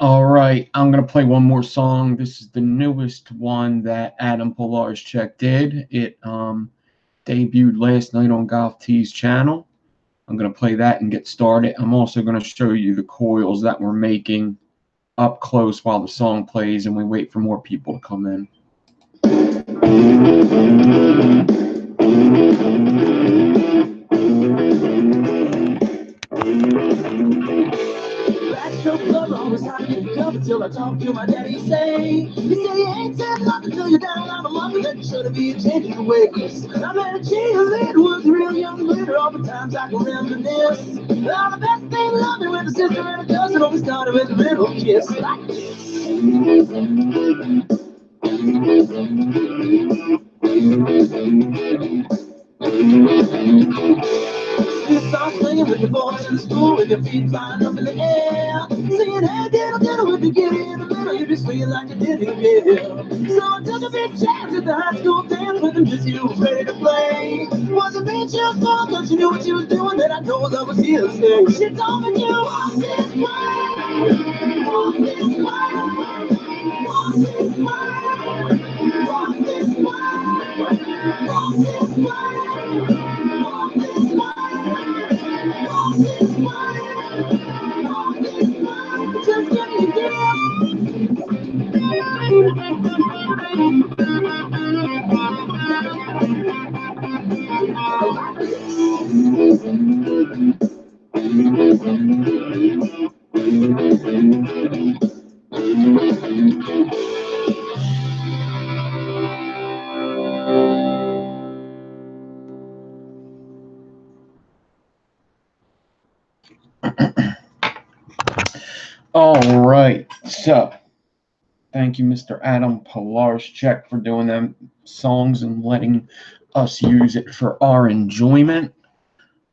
All right, I'm going to play one more song. This is the newest one that Adam Polarczyk did. It debuted last night on Golf T's channel. I'm going to play that and get started. I'm also going to show you the coils that we're making up close while the song plays and we wait for more people to come in. Till I talk to my daddy, he say you ain't said nothing till you're down on the mother that you should be changing the ways. I met a cheerleader, was a real young leader, all the times I can reminisce. All the best thing loving with a sister and a cousin, always started with a little kiss like this. You start swinging with your voice in the school, with your feet flying up in the air, singing, hey, diddle, diddle, with your giddy in the middle, you be swinging like you did in the So I took a big chance at the high school dance with him, just you was ready to play. Wasn't being just fun, but she knew what she was doing, that I know love was here to stay. She told me you walk this way, walk this way, walk this way, walk this way, walk this way. Just give me a All right, so thank you, Mr. Adam Polarczyk, for doing them songs and letting us use it for our enjoyment.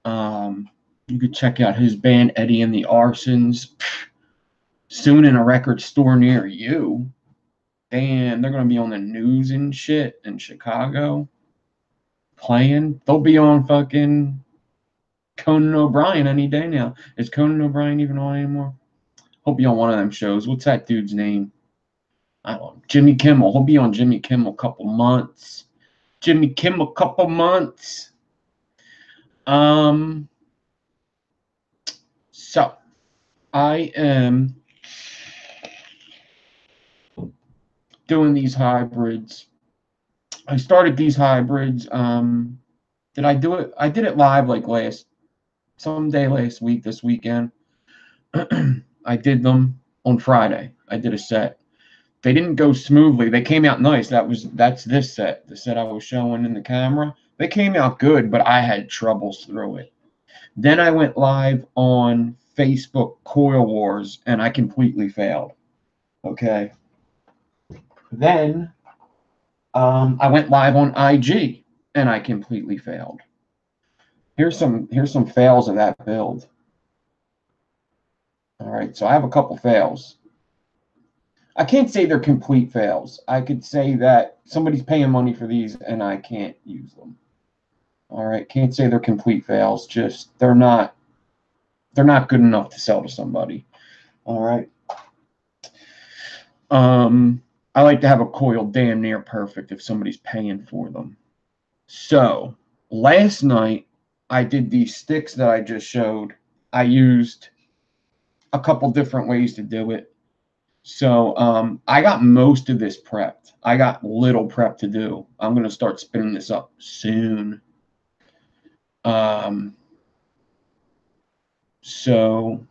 You could check out his band, Eddie and the Arsons, soon in a record store near you. And they're going to be on the news and shit in Chicago playing. They'll be on fucking Conan O'Brien any day now. Is Conan O'Brien even on anymore? He'll be on one of them shows. What's that dude's name? I don't know. Jimmy Kimmel. He'll be on Jimmy Kimmel a couple months. Jimmy Kimmel a couple months. So, I am doing these hybrids. I started these hybrids. Did I do it? I did it live like someday last week, this weekend. I did them on Friday. I did a set. They didn't go smoothly. They came out nice. That's this set, the set I was showing in the camera. They came out good, but I had troubles through it. Then I went live on Facebook Coil Wars, and I completely failed. Okay. Then I went live on IG, and I completely failed. Here's some fails of that build. All right, so I have a couple fails. I can't say they're complete fails. I could say that somebody's paying money for these, and I can't use them. All right, can't say they're complete fails. Just they're not good enough to sell to somebody. All right. I like to have a coil damn near perfect if somebody's paying for them. So last night I did these sticks that I just showed. I used a couple different ways to do it. So I got most of this prepped. I got little prep to do. I'm going to start spinning this up soon. So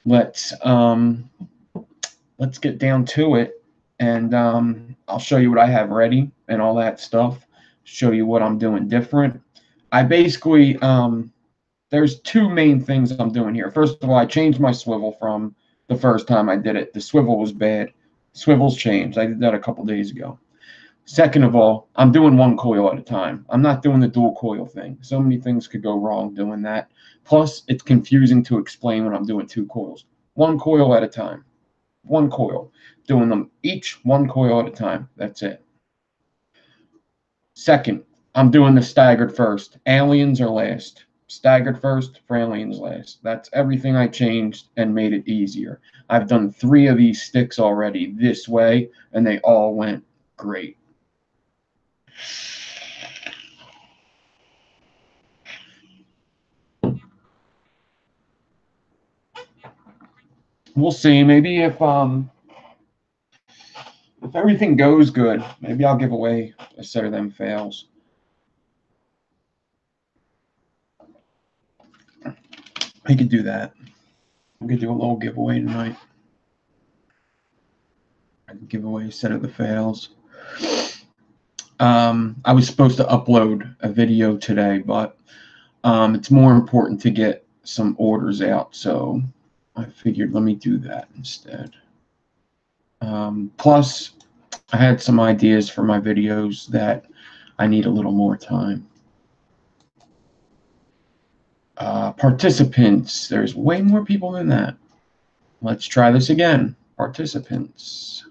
let's get down to it, and I'll show you what I have ready and all that stuff. Show you what I'm doing different. I basically there's two main things I'm doing here. First of all, I changed my swivel from the first time I did it. The swivel was bad. Swivel's changed. I did that a couple days ago. Second of all, I'm doing one coil at a time. I'm not doing the dual coil thing. So many things could go wrong doing that. Plus, it's confusing to explain when I'm doing two coils. One coil at a time. One coil. Doing them each one coil at a time. That's it. Second, I'm doing the staggered first. Aliens are last. Staggered first for aliens last. That's everything I changed and made it easier. I've done 3 of these sticks already this way, and they all went great. We'll see. Maybe if everything goes good, maybe I'll give away a set of them fails. I could do that. I could do a little giveaway tonight. I can give away a set of the fails. I was supposed to upload a video today, but it's more important to get some orders out, so I figured let me do that instead. Plus, I had some ideas for my videos that I need a little more time. Participants, there's way more people than that. Let's try this again. Participants.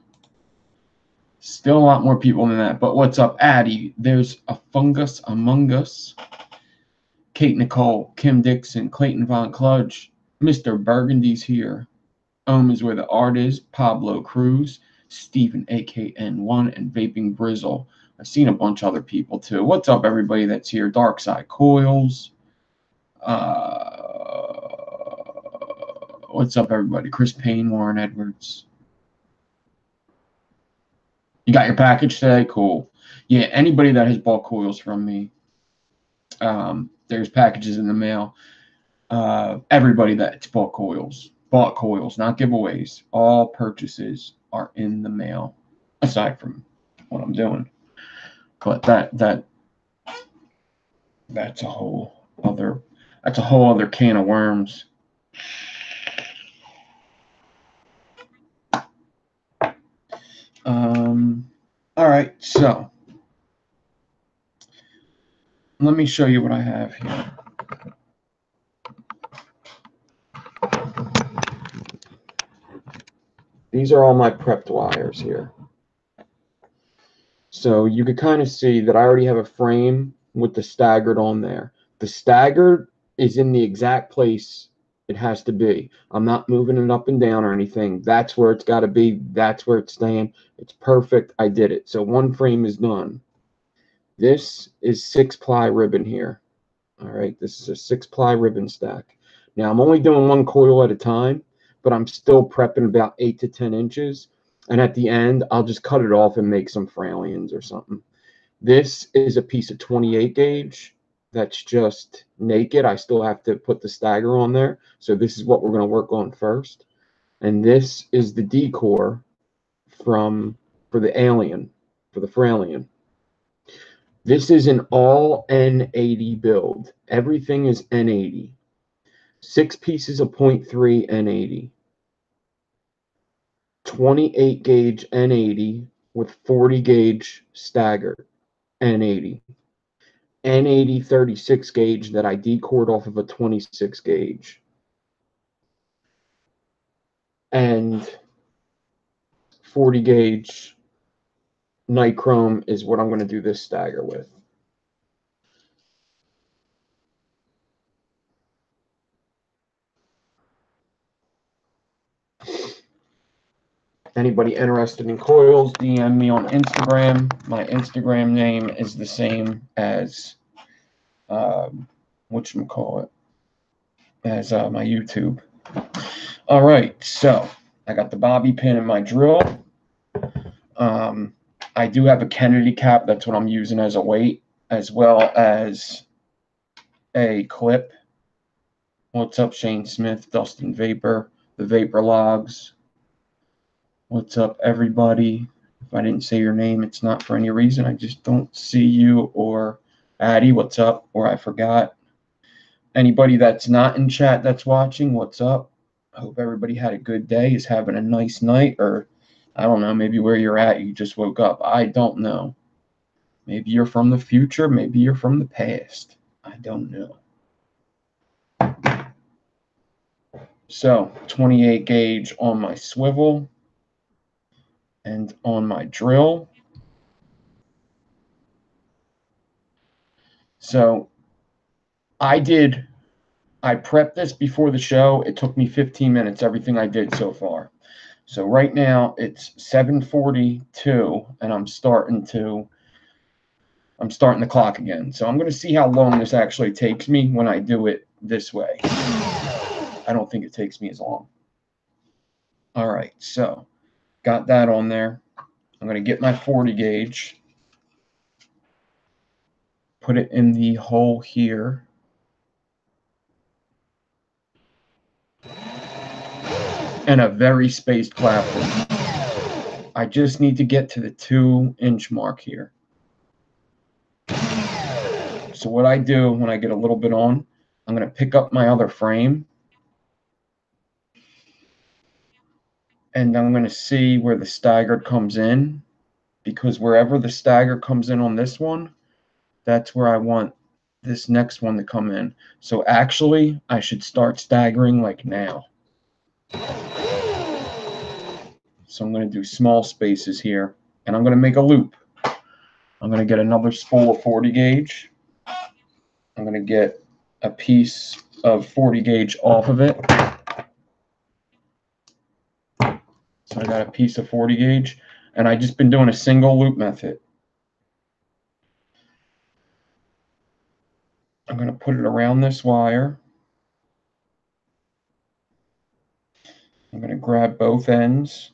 Still a lot more people than that. But what's up, Addie? There's a fungus among us. Kate Nicole, Kim Dixon, Clayton Von Kludge, Mr. Burgundy's here. Is where the art is. Pablo Cruz, Stephen AKN1, and Vaping Brizzle. I've seen a bunch of other people too. What's up, everybody that's here? Dark Side Coils. What's up, everybody? Chris Payne, Warren Edwards. You got your package today? Cool. Yeah, anybody that has bought coils from me, there's packages in the mail. Everybody that's bought coils, not giveaways. All purchases are in the mail, aside from what I'm doing. But that's a whole other can of worms. All right, so let me show you what I have here. These are all my prepped wires here. So you could kind of see that I already have a frame with the staggered on there. The staggered is in the exact place it has to be. I'm not moving it up and down or anything. That's where it's got to be. That's where it's staying. It's perfect. I did it. So one frame is done. This is 6-ply ribbon here. All right, this is a 6-ply ribbon stack. Now, I'm only doing one coil at a time, but I'm still prepping about 8 to 10 inches. And at the end, I'll just cut it off and make some fralians or something. This is a piece of 28 gauge that's just naked. I still have to put the stagger on there. So this is what we're going to work on first. And this is the decor for the alien, for the Fralian. This is an all N80 build. Everything is N80. 6 pieces of 0.3 N80. 28 gauge N80 with 40 gauge stagger N80. N80 36 gauge that I decored off of a 26 gauge. And 40 gauge nichrome is what I'm going to do this stagger with. Anybody interested in coils, DM me on Instagram. My Instagram name is the same as whatchamacallit, as my YouTube. All right, so I got the bobby pin in my drill. I do have a Kennedy cap. That's what I'm using as a weight, as well as a clip. What's up, Shane Smith, Dustin Vapor, the Vapor Logs. What's up, everybody? If I didn't say your name, it's not for any reason. I just don't see you. Or Addie, what's up? Or I forgot. Anybody that's not in chat that's watching, what's up? I hope everybody had a good day, is having a nice night, or I don't know, maybe where you're at, you just woke up. I don't know. Maybe you're from the future. Maybe you're from the past. I don't know. So 28 gauge on my swivel and on my drill. So I prepped this before the show. It took me 15 minutes, everything I did so far. So right now it's 7:42 and I'm starting the clock again. So I'm going to see how long this actually takes me when I do it this way. I don't think it takes me as long. All right, so got that on there. I'm going to get my 40 gauge, put it in the hole here. And a very spaced platform. I just need to get to the 2-inch mark here. So what I do when I get a little bit on, I'm going to pick up my other frame. And I'm going to see where the stagger comes in. Because wherever the stagger comes in on this one, that's where I want this next one to come in. So actually, I should start staggering like now. So I'm going to do small spaces here. And I'm going to make a loop. I'm going to get another spool of 40 gauge. I'm going to get a piece of 40 gauge off of it. So I got a piece of 40 gauge. And I just been doing a single loop method. I'm going to put it around this wire. I'm going to grab both ends.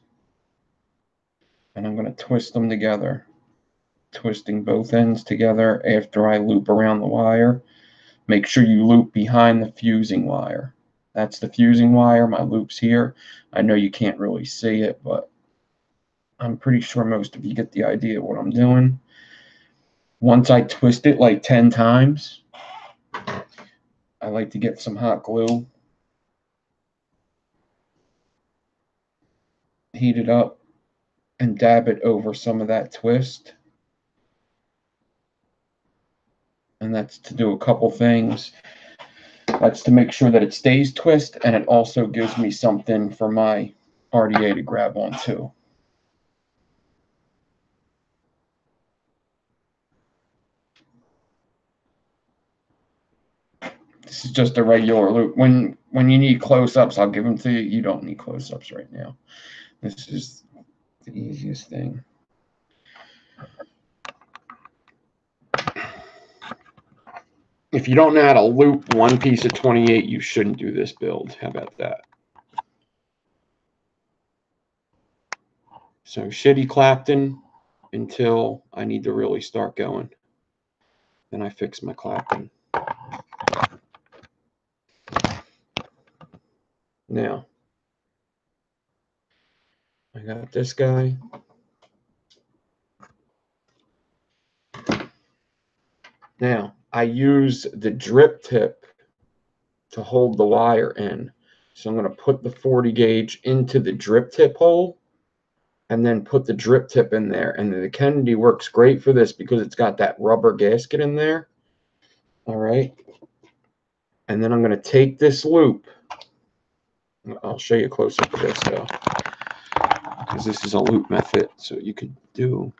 And I'm going to twist them together. Twisting both ends together after I loop around the wire. Make sure you loop behind the fusing wire. That's the fusing wire. My loop's here. I know you can't really see it, but I'm pretty sure most of you get the idea of what I'm doing. Once I twist it like 10 times, I like to get some hot glue, heat it up, and dab it over some of that twist. And that's to do a couple things. That's to make sure that it stays twist, and it also gives me something for my RDA to grab onto. This is just a regular loop. When you need close-ups, I'll give them to you. You don't need close-ups right now. This is the easiest thing. If you don't know how to loop one piece of 28, you shouldn't do this build. How about that? So shitty Clapton until I need to really start going. Then I fix my Clapton. Now, I got this guy. Now, I use the drip tip to hold the wire in. So I'm going to put the 40 gauge into the drip tip hole and then put the drip tip in there. And the Kennedy works great for this because it's got that rubber gasket in there. All right. And then I'm going to take this loop. I'll show you a close-up of this, though, because this is a loop method, so you could do.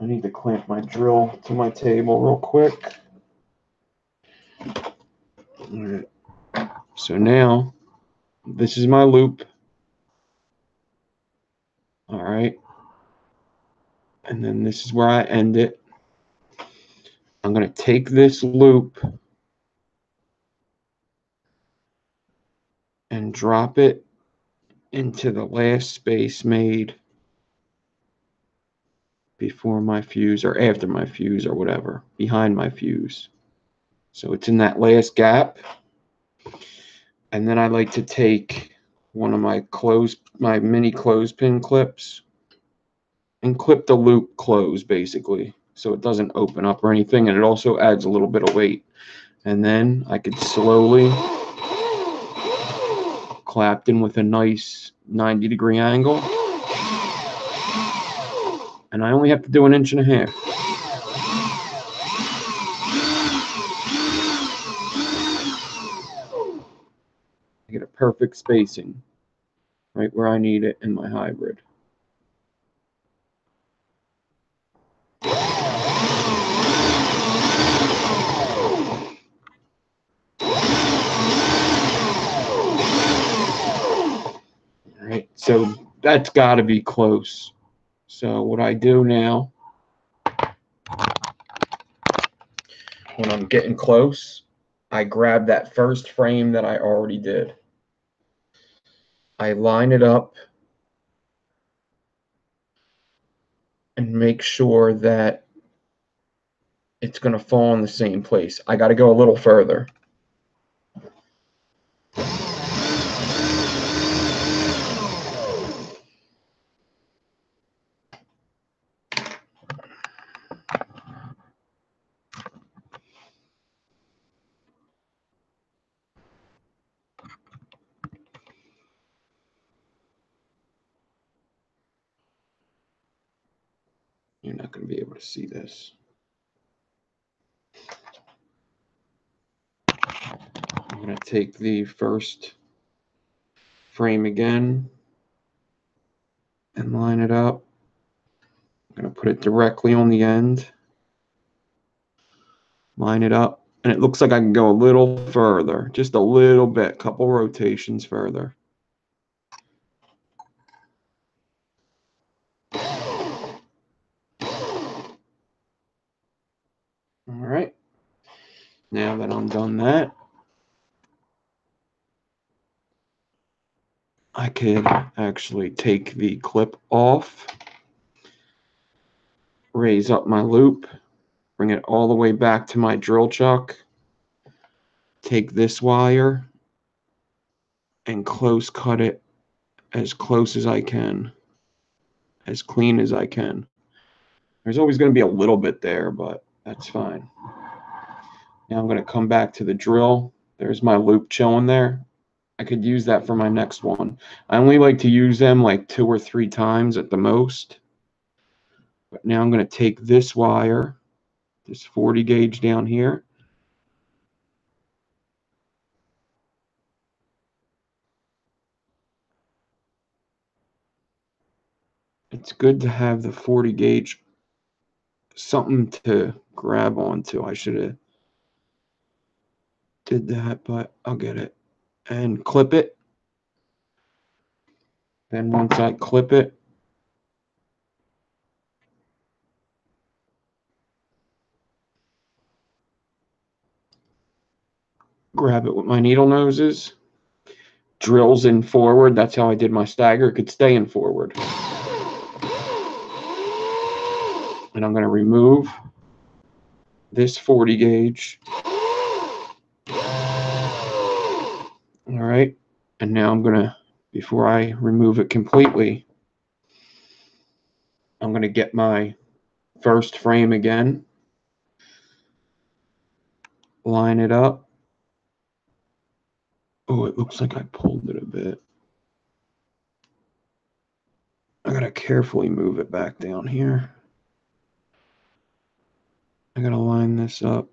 I need to clamp my drill to my table real quick. All right. So now, this is my loop. All right. And then this is where I end it. I'm going to take this loop and drop it into the last space made before my fuse or after my fuse or whatever, behind my fuse. So it's in that last gap. And then I like to take one of my mini clothespin clips and clip the loop closed basically, so it doesn't open up or anything, and it also adds a little bit of weight. And then I could slowly Clapton with a nice 90-degree angle, and I only have to do 1.5 inches. I get a perfect spacing right where I need it in my hybrid. All right, so that's got to be close. So what I do now, when I'm getting close, I grab that first frame that I already did. I line it up and make sure that it's going to fall in the same place. I got to go a little further. You're not going to be able to see this. I'm going to take the first frame again and line it up. I'm going to put it directly on the end, line it up, and it looks like I can go a little further, just a little bit, couple rotations further. All right, now that I'm done that, I could actually take the clip off, raise up my loop, bring it all the way back to my drill chuck, take this wire and close cut it as close as I can, as clean as I can. There's always going to be a little bit there, but that's fine. Now I'm going to come back to the drill. There's my loop chilling there. I could use that for my next one. I only like to use them like 2 or 3 times at the most. But now I'm going to take this wire, this 40 gauge down here. It's good to have the 40 gauge, something to grab onto. I should have did that, but I'll get it. And clip it. Then once I clip it, grab it with my needle noses. Drills in forward. That's how I did my stagger. It could stay in forward. And I'm going to remove this 40 gauge. All right. And now I'm going to, before I remove it completely, I'm going to get my first frame again. Line it up. Oh, it looks like I pulled it a bit. I got to carefully move it back down here. I got to line this up.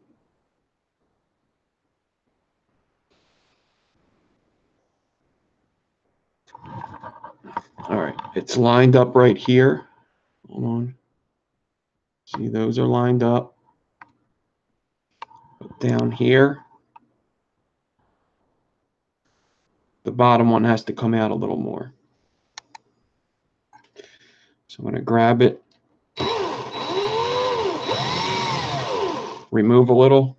All right, it's lined up right here. Hold on. See, those are lined up. But down here, the bottom one has to come out a little more. So I'm going to grab it, remove a little,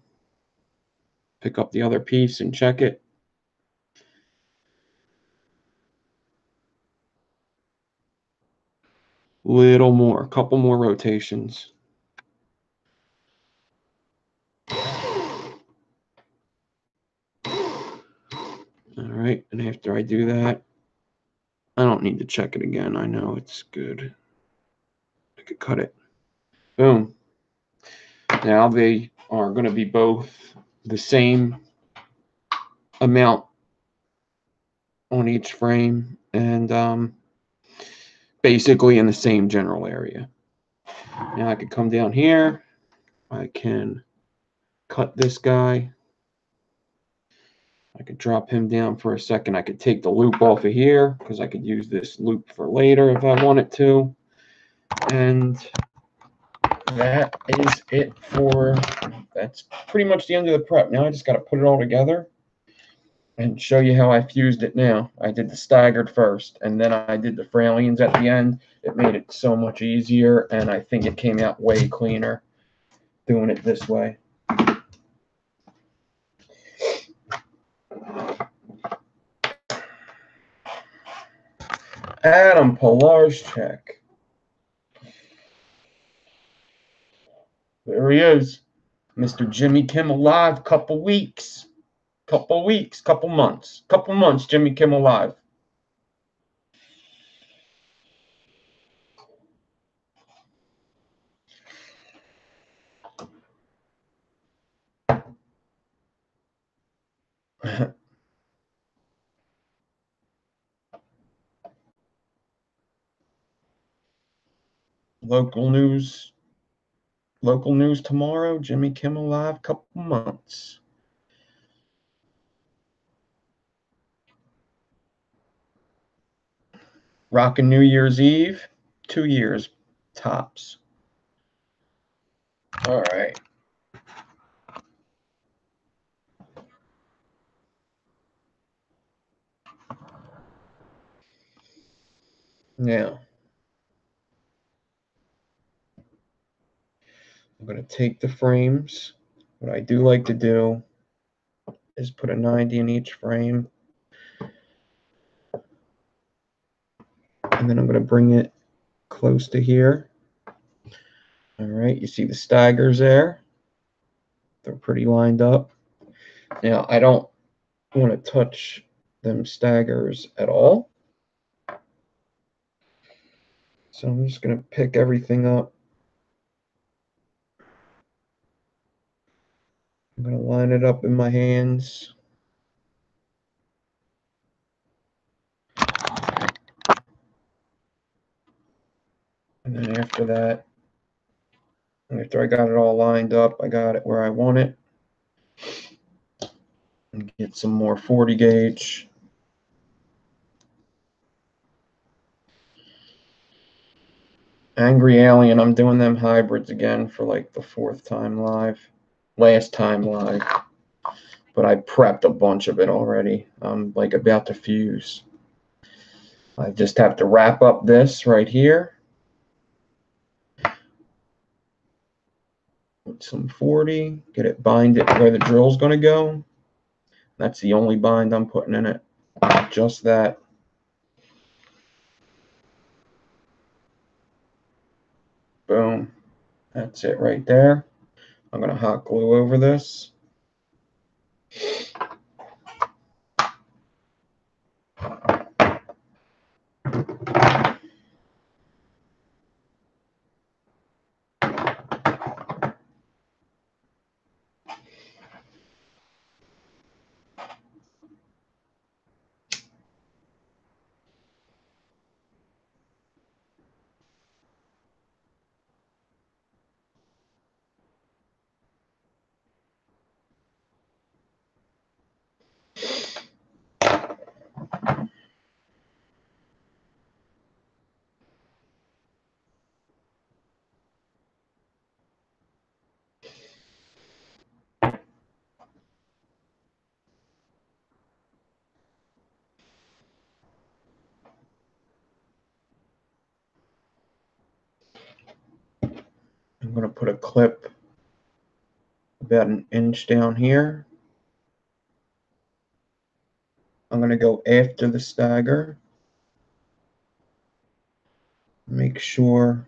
pick up the other piece and check it. Little more, a couple more rotations. All right, and after I do that, I don't need to check it again. I know it's good. I could cut it. Boom. Now they are going to be both the same amount on each frame and basically in the same general area. Now I could come down here. I can cut this guy. I could drop him down for a second. I could take the loop off of here because I could use this loop for later if I wanted to. And that is it for, that's pretty much the end of the prep. Now I just got to put it all together and show you how I fused it now. I did the staggered first, and then I did the Fralians at the end. It made it so much easier, and I think it came out way cleaner doing it this way. Adam Pilarczyk. There he is. Mr. Jimmy Kimmel Live, couple weeks, couple months, Jimmy Kimmel Live. Local news tomorrow, Jimmy Kimmel Live, couple months. Rockin' New Year's Eve, 2 years tops. All right. Now, I'm going to take the frames. What I do like to do is put a 90 in each frame. And then I'm going to bring it close to here. All right, you see the staggers there. They're pretty lined up. Now, I don't want to touch them staggers at all. So I'm just going to pick everything up. I'm going to line it up in my hands. And then after that, after I got it all lined up, I got it where I want it. And get some more 40 gauge. Angry Alien, I'm doing them hybrids again for like the 4th time live. Last time live. But I prepped a bunch of it already. I'm like about to fuse. I just have to wrap up this right here. With some 40, get it bind it where the drill's going to go. That's the only bind I'm putting in it. Just that. Boom. That's it right there. I'm going to hot glue over this. I'm going to put a clip about an inch down here. I'm going to go after the stagger. Make sure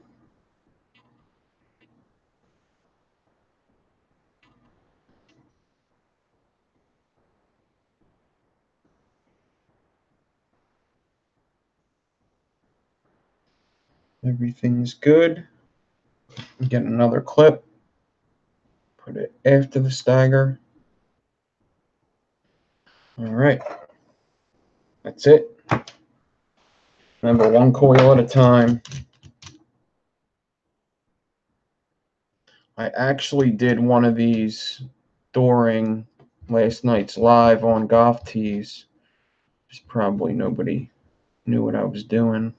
everything's good. Get another clip. Put it after the stagger. All right. That's it. Remember, one coil at a time. I actually did one of these during last night's live on Golf Tees. Just probably nobody knew what I was doing.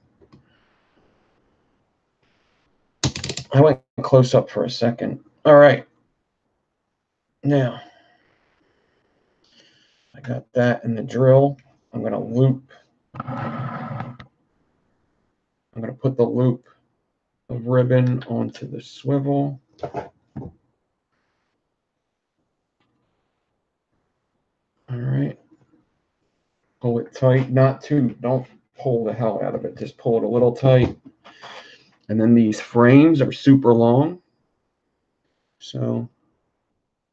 I went close up for a second. All right. Now, I got that in the drill. I'm going to loop. I'm going to put the loop of ribbon onto the swivel. All right. Pull it tight. Not too, don't pull the hell out of it. Just pull it a little tight. And then these frames are super long. So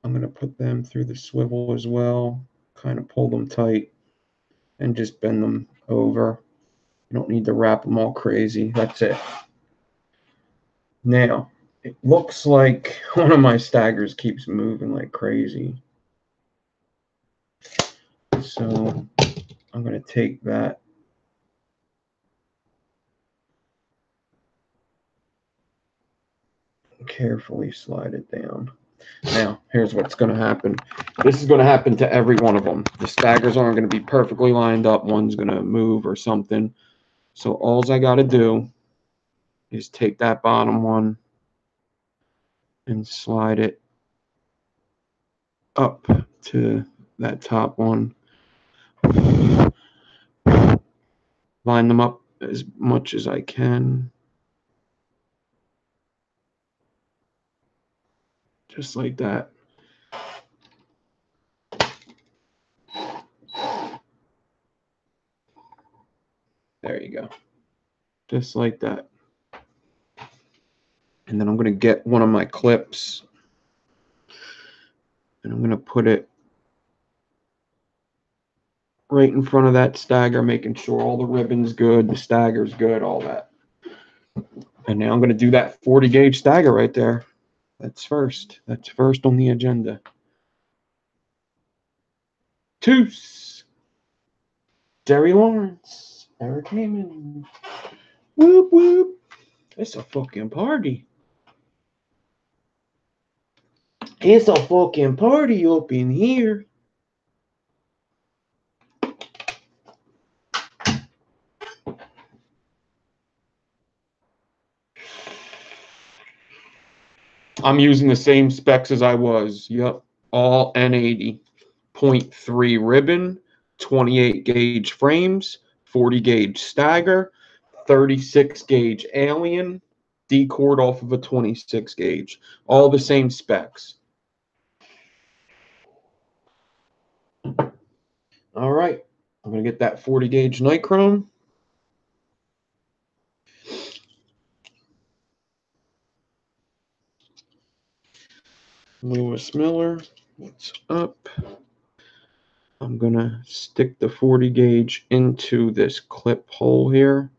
I'm going to put them through the swivel as well. Kind of pull them tight and just bend them over. You don't need to wrap them all crazy. That's it. Now, it looks like one of my staggers keeps moving like crazy. So I'm going to take that. Carefully slide it down. Now, here's what's going to happen. This is going to happen to every one of them. The staggers aren't going to be perfectly lined up. One's going to move or something. So all I got to do is take that bottom one and slide it up to that top one. Line them up as much as I can. Just like that. There you go. Just like that. And then I'm going to get one of my clips and I'm going to put it right in front of that stagger, making sure all the ribbon's good, the stagger's good, all that. And now I'm going to do that 40 gauge stagger right there. That's first. That's first on the agenda. Toos. Jerry Lawrence. Eric Heyman. Whoop, whoop. It's a fucking party. It's a fucking party up in here. I'm using the same specs as I was. Yep. All N80. 0.3 ribbon, 28 gauge frames, 40 gauge stagger, 36 gauge alien, D-cord off of a 26 gauge. All the same specs. All right, I'm going to get that 40 gauge nichrome. Lewis Miller, what's up? I'm going to stick the 40 gauge into this clip hole here.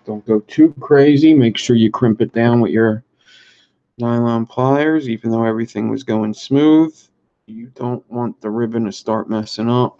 Don't go too crazy. Make sure you crimp it down with your nylon pliers, even though everything was going smooth. You don't want the ribbon to start messing up.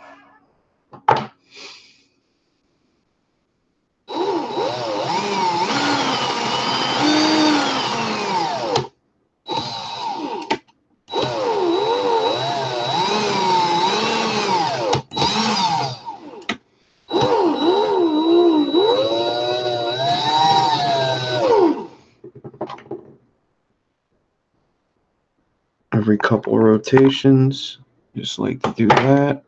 Every couple rotations, just like to do that.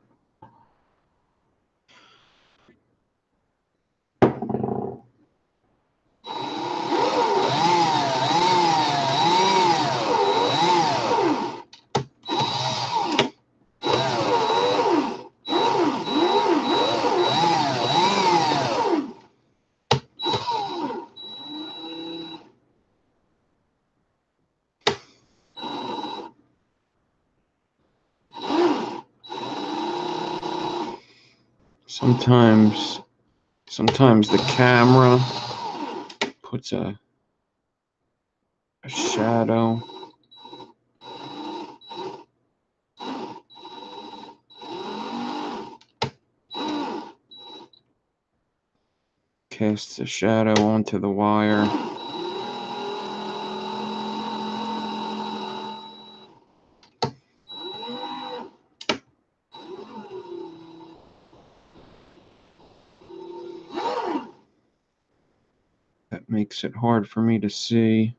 Sometimes the camera puts a shadow. Casts a shadow onto the wire. That makes it hard for me to see.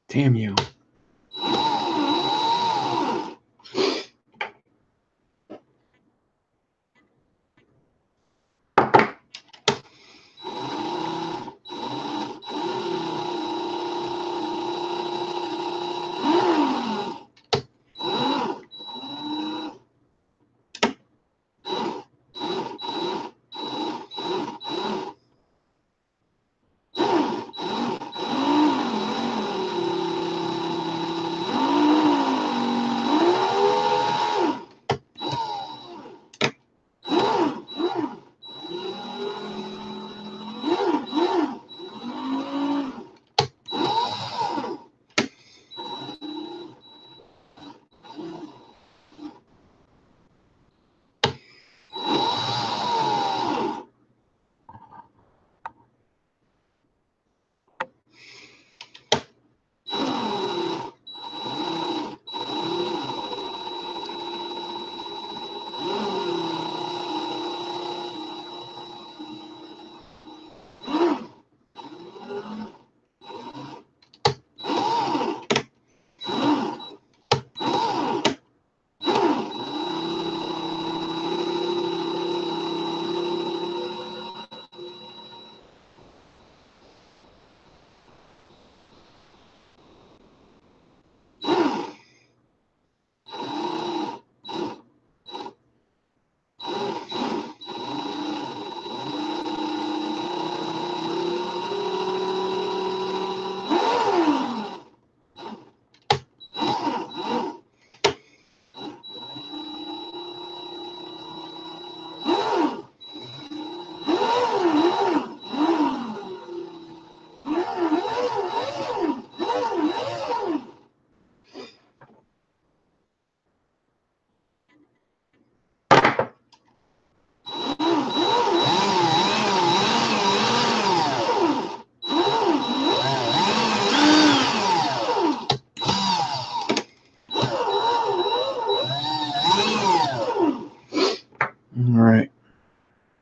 Damn you.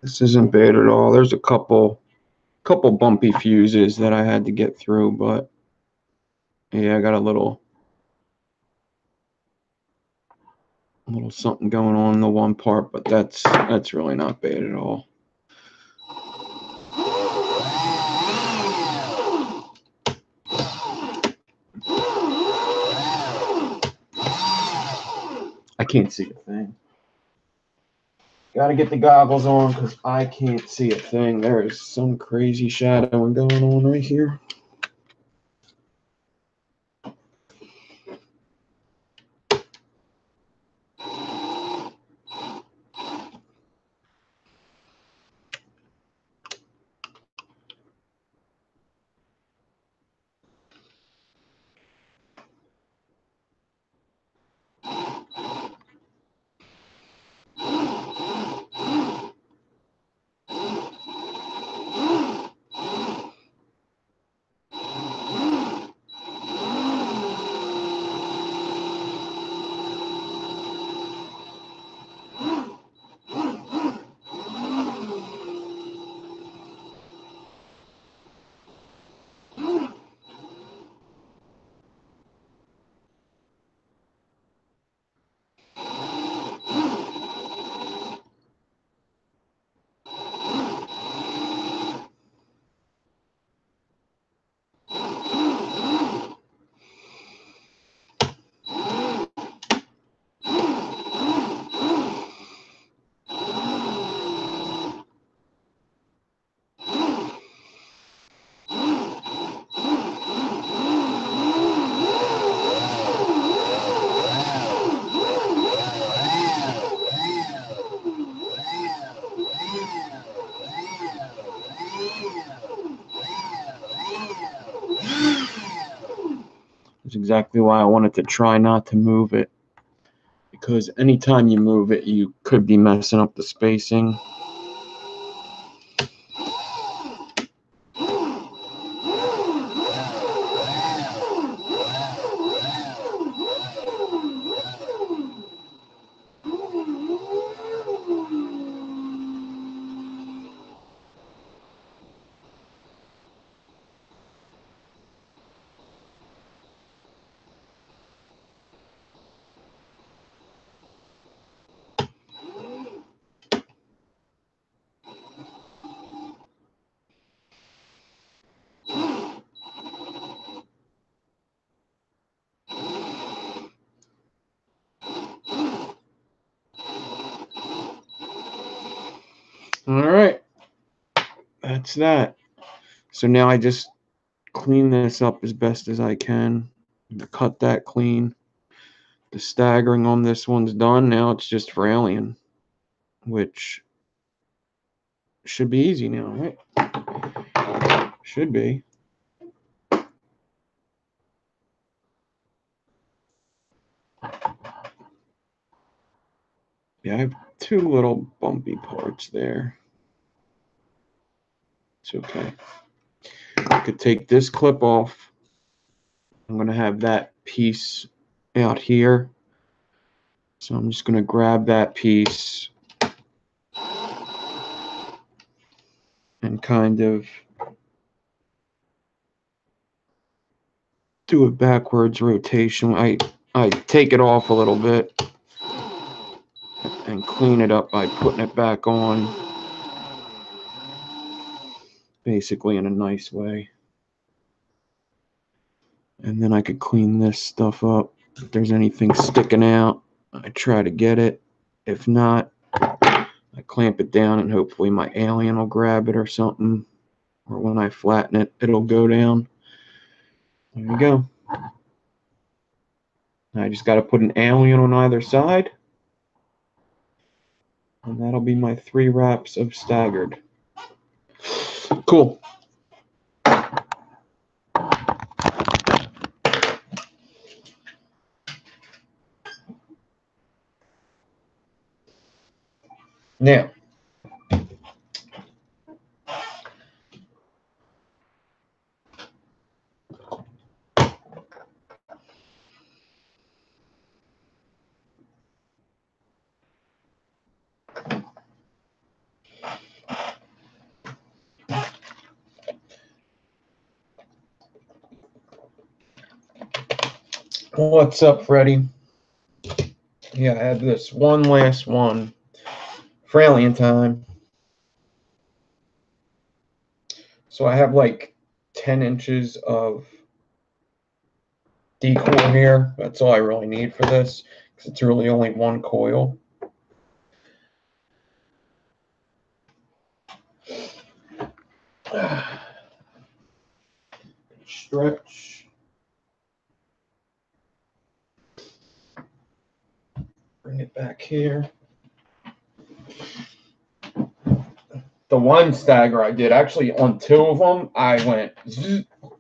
This isn't bad at all. There's a couple bumpy fuses that I had to get through, but yeah, I got a little something going on in the one part, but that's really not bad at all. I can't see a thing. Gotta get the goggles on because I can't see a thing. There is some crazy shadowing going on right here. That's exactly why I wanted to try not to move it, because anytime you move it, you could be messing up the spacing. All right, that's that. So now I just clean this up as best as I can. Cut that clean. The staggering on this one's done. Now it's just for alien, which should be easy now, right? Should be. Yeah, I have two little bumpy parts there. It's okay. I could take this clip off. I'm going to have that piece out here. So I'm just going to grab that piece and kind of do a backwards rotation. I take it off a little bit and clean it up by putting it back on, basically in a nice way. And then I could clean this stuff up. If there's anything sticking out, I try to get it. If not, I clamp it down and hopefully my alien will grab it or something. Or when I flatten it, it'll go down. There you go. I just got to put an alien on either side. And that'll be my 3 wraps of staggered. Cool. Now, What's up, Freddie? Yeah, I have this one last one for alien time. So I have like 10 inches of decor here. That's all I really need for this because it's really only one coil. Stretch. Bring it back here. The one stagger I did, actually on two of them, I went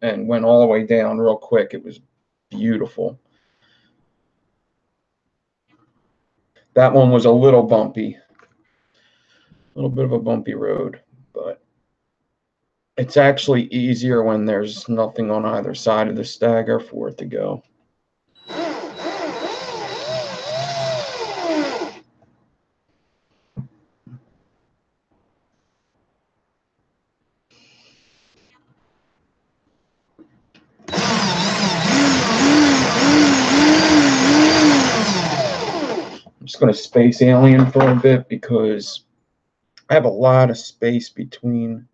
and went all the way down real quick. It was beautiful. That one was a little bumpy. A little bit of a bumpy road, but it's actually easier when there's nothing on either side of the stagger for it to go. I'm just going to space alien for a bit because I have a lot of space between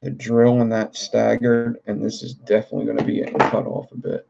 the drill and that staggered, and this is definitely going to be getting cut off a bit.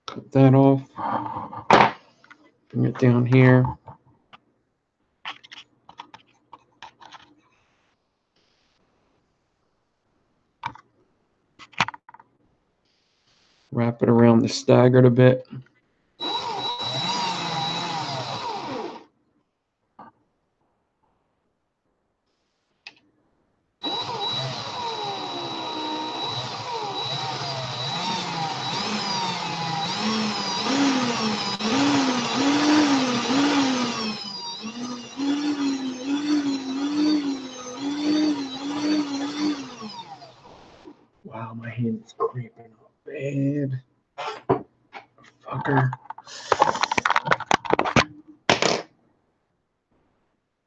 Cut that off. Bring it down here. Wrap it around the staggered a bit. Wow, my hand's creeping up bad. Fucker.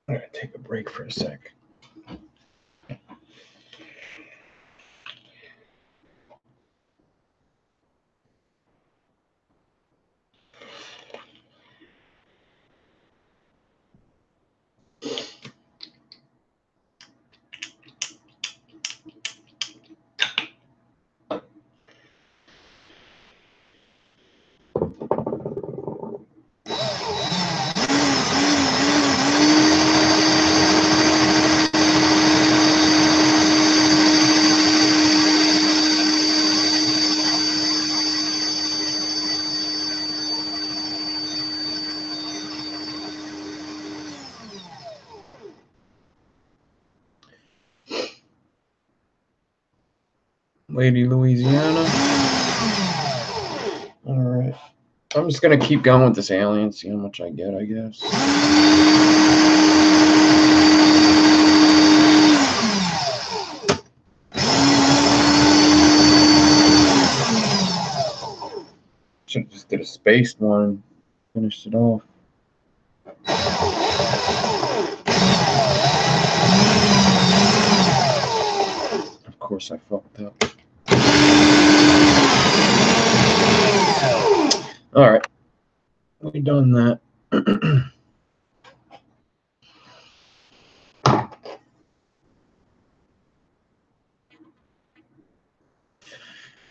I'm gonna take a break for a sec. Lady Louisiana. All right. I'm just going to keep going with this alien, see how much I get, I guess. Should have just did a spaced one, finished it off. Of course I fucked up. All right, we done that.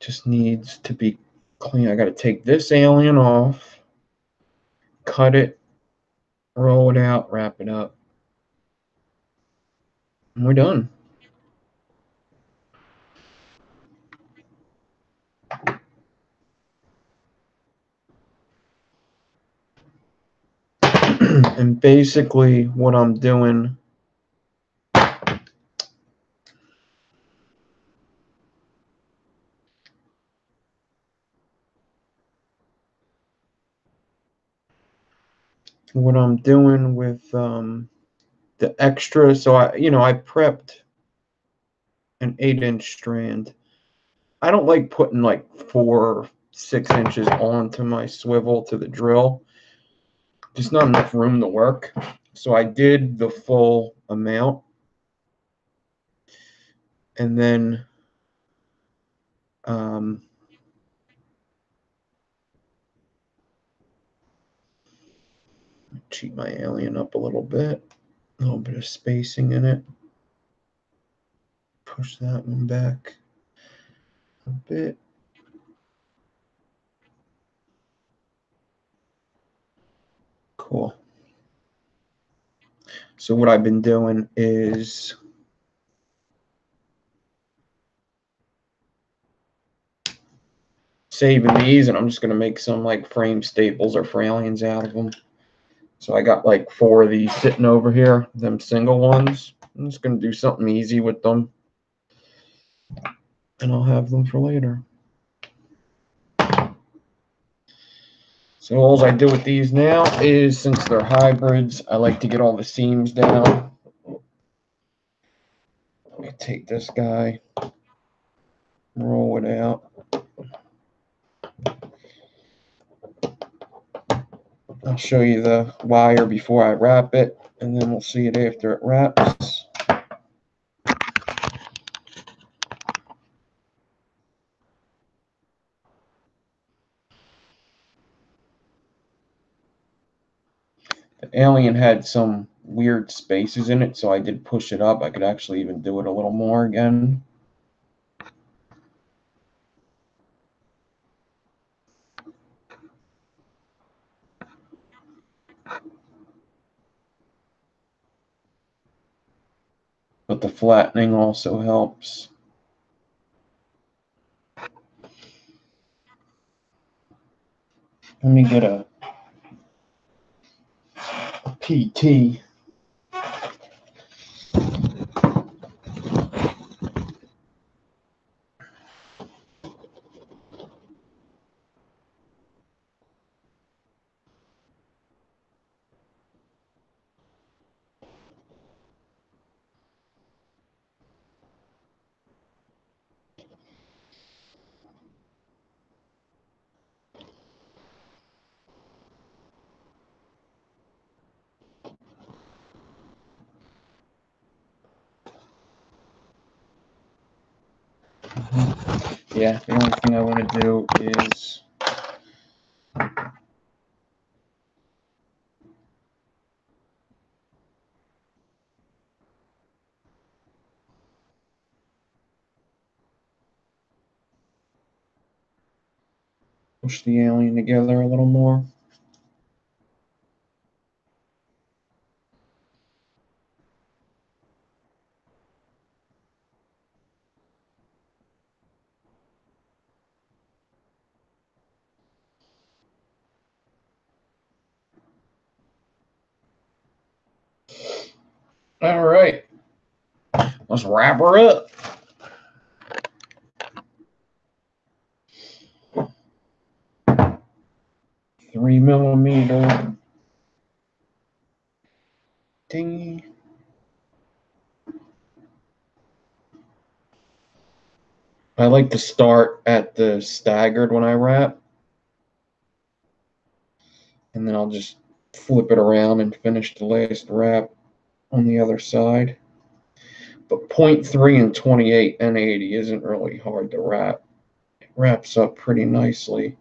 Just needs to be clean. I got to take this alien off, cut it, roll it out, wrap it up, and we're done. And basically what I'm doing, with the extra, so I prepped an 8-inch strand. I don't like putting like 4 or 6 inches onto my swivel to the drill. Just not enough room to work. So I did the full amount. And then cheat my alien up a little bit of spacing in it. Push that one back a bit. Cool. So what I've been doing is saving these, and I'm just going to make some like frame staples or fralians out of them. So I got like 4 of these sitting over here, them single ones. I'm just going to do something easy with them, and I'll have them for later. So all I do with these now is, since they're hybrids, I like to get all the seams down. Let me take this guy, roll it out. I'll show you the wire before I wrap it, and then we'll see it after it wraps. The alien had some weird spaces in it, so I did push it up. I could actually even do it a little more again. But the flattening also helps. Let me get a PT. Yeah, the only thing I want to do is push the alien together a little more. All right, let's wrap her up. 3mm thingy. I like to start at the staggered when I wrap, and then I'll just flip it around and finish the last wrap on the other side. But 0.3 and 28 and 80 isn't really hard to wrap. It wraps up pretty nicely.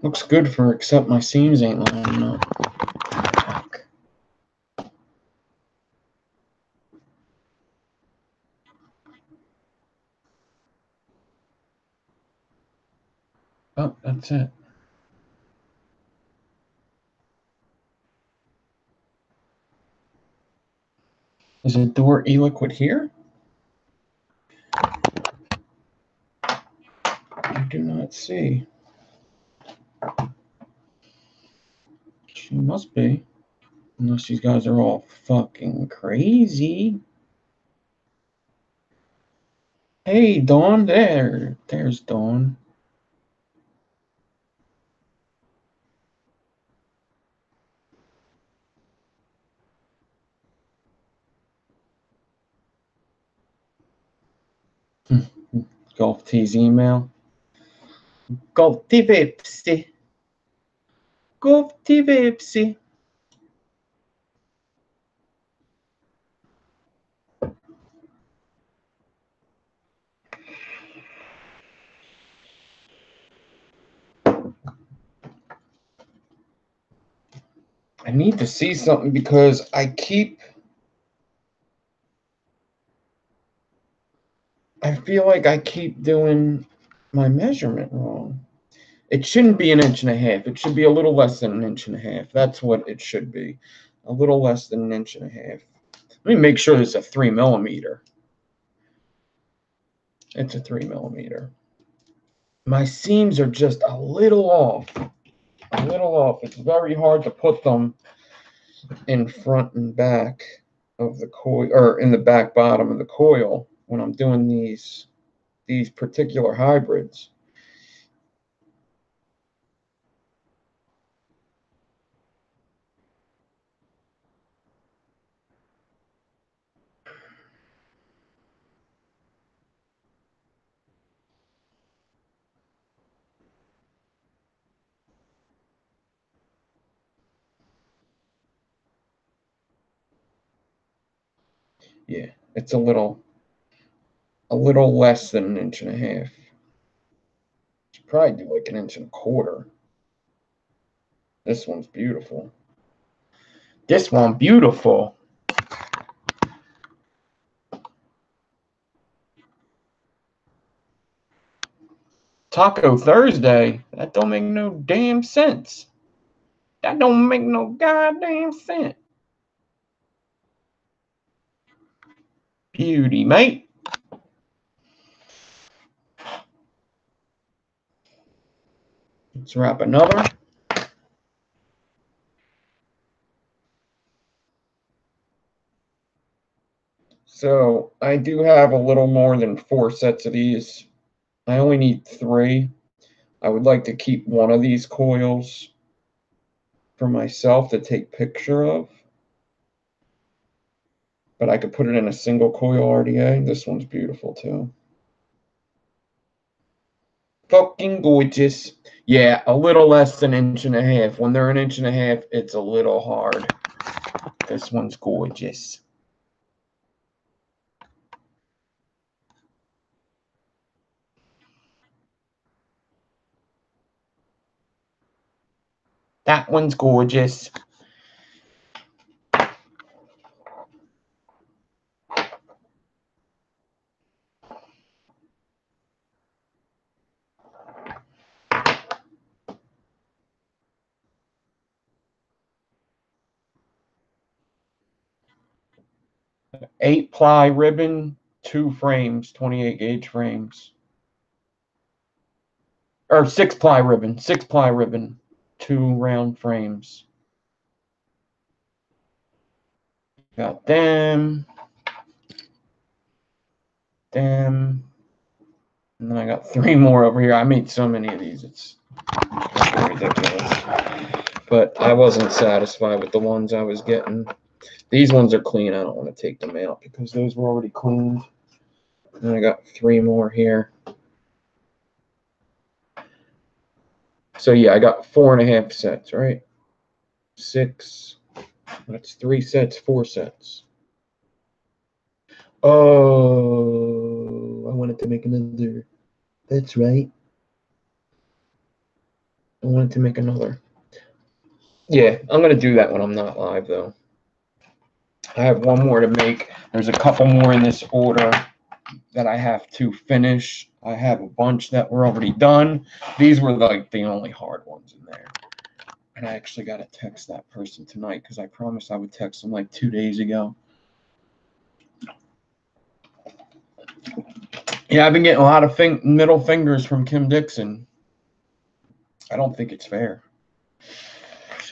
Looks good for except my seams ain't lining up. Fuck. Oh, that's it. Is the door e-liquid here? I do not see. She must be. Unless these guys are all fucking crazy. Hey, Dawn, there's Dawn. Golf T's email. Golf T Vipsy. Golf T Vipsy. I need to see something because I feel like I keep doing my measurement wrong. It shouldn't be 1.5 inches. It should be a little less than 1.5 inches. That's what it should be. A little less than 1.5 inches. Let me make sure it's a 3mm. It's a 3mm. My seams are just a little off. A little off. It's very hard to put them in front and back of the coil, or in the back bottom of the coil when I'm doing these particular hybrids. Yeah, it's a little less than 1.5 inches. Should probably do like 1.25 inches. This one's beautiful. This one beautiful. Taco Thursday? That don't make no damn sense. That don't make no goddamn sense. Beauty, mate. Let's wrap another. So I do have a little more than 4 sets of these. I only need 3. I would like to keep one of these coils for myself to take picture of. But I could put it in a single coil RDA. This one's beautiful too. Fucking gorgeous. Yeah, a little less than 1.5 inches. When they're 1.5 inches, it's a little hard. This one's gorgeous. That one's gorgeous. Eight-ply ribbon, 2 frames, 28 gauge frames. Or 6-ply ribbon, 6-ply ribbon, 2 round frames. Got them. Them. And then I got 3 more over here. I made so many of these, it's ridiculous. But I wasn't satisfied with the ones I was getting. These ones are clean. I don't want to take them out because those were already cleaned. And I got 3 more here. So yeah, I got 4.5 sets, right? 6. That's 3 sets, 4 sets. Oh, I wanted to make another. That's right. I wanted to make another. Yeah, I'm going to do that when I'm not live, though. I have 1 more to make. There's a couple more in this order that I have to finish. I have a bunch that were already done. These were like the only hard ones in there. And I actually got to text that person tonight because I promised I would text them like 2 days ago. Yeah, I've been getting a lot of middle fingers from Kim Dixon. I don't think it's fair.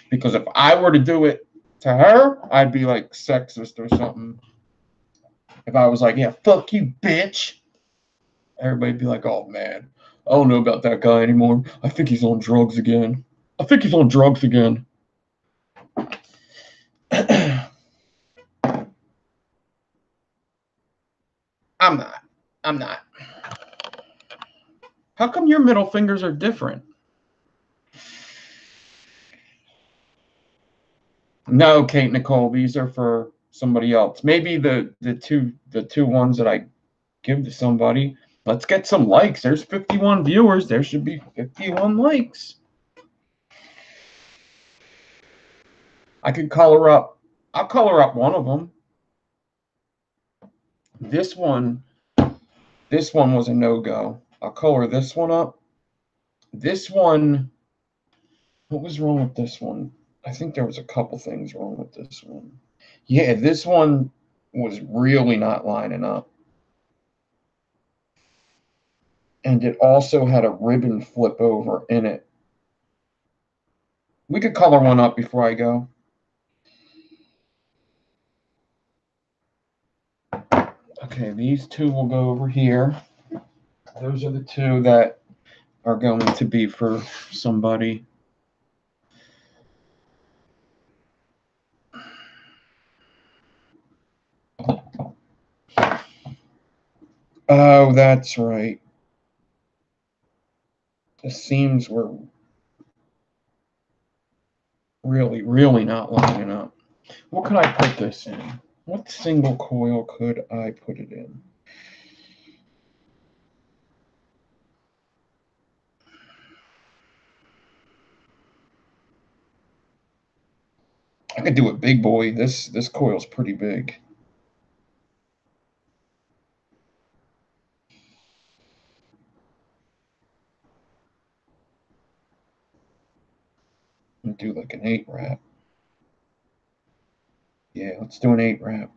Because if I were to do it to her, I'd be like sexist or something. If I was like, yeah, fuck you, bitch. Everybody'd be like, oh, man, I don't know about that guy anymore. I think he's on drugs again. I think he's on drugs again. I'm not. I'm not. How come your middle fingers are different? No, Kate Nicole, these are for somebody else. Maybe the two ones that I give to somebody. Let's get some likes. There's 51 viewers. There should be 51 likes. I could color up. I'll color up one of them. This one was a no-go. I'll color this one up. This one, what was wrong with this one? I think there was a couple things wrong with this one. Yeah, this one was really not lining up. And it also had a ribbon flip over in it. We could color one up before I go. Okay, these 2 will go over here. Those are the 2 that are going to be for somebody. Oh, that's right. The seams were really, really not lining up. What could I put this in? What single coil could I put it in? I could do a big boy. This coil's pretty big. And do like an 8 wrap. Yeah, let's do an 8 wrap.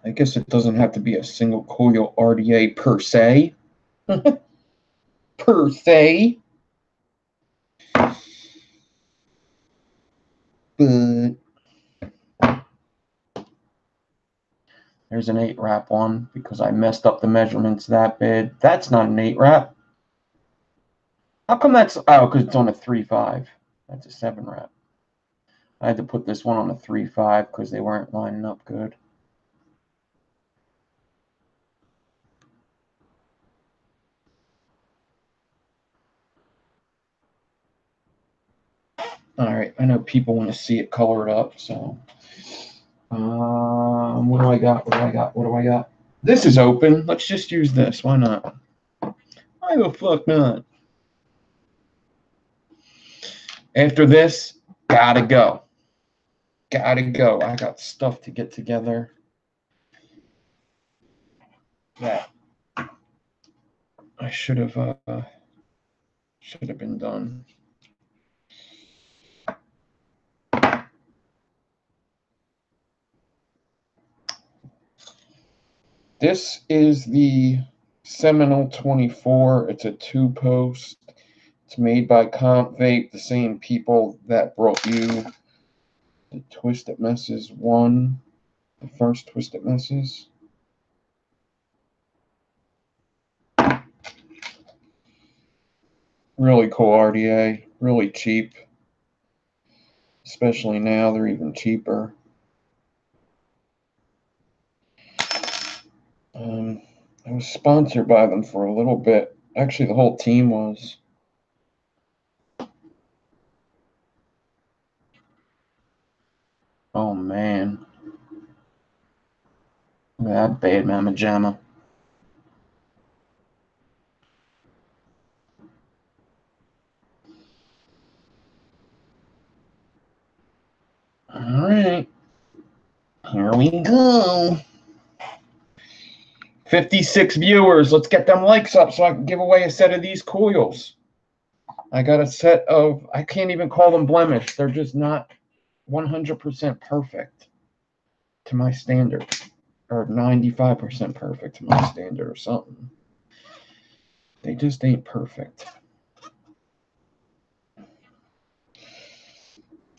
I guess it doesn't have to be a single coil RDA per se. Per se. But there's an 8-wrap one because I messed up the measurements that bad. That's not an 8-wrap. How come that's... Oh, because it's on a 3.5. That's a 7-wrap. I had to put this one on a 3.5 because they weren't lining up good. All right, I know people want to see it colored up, so what do I got? What do I got? What do I got? This is open. Let's just use this. Why not? Why the fuck not? After this, gotta go. Gotta go. I got stuff to get together. That I should have been done. This is the Seminole 24. It's a 2-post. It's made by Comp Vape, the same people that brought you the Twisted Messes 1, the first Twisted Messes. Really cool RDA, really cheap. Especially now, they're even cheaper. I was sponsored by them for a little bit. Actually, the whole team was. Oh, man. Look at that bad mama jamma. All right. Here we go. 56 viewers. Let's get them likes up so I can give away a set of these coils. I got a set of, I can't even call them blemished. They're just not 100% perfect to my standard. Or 95% perfect to my standard or something. They just ain't perfect.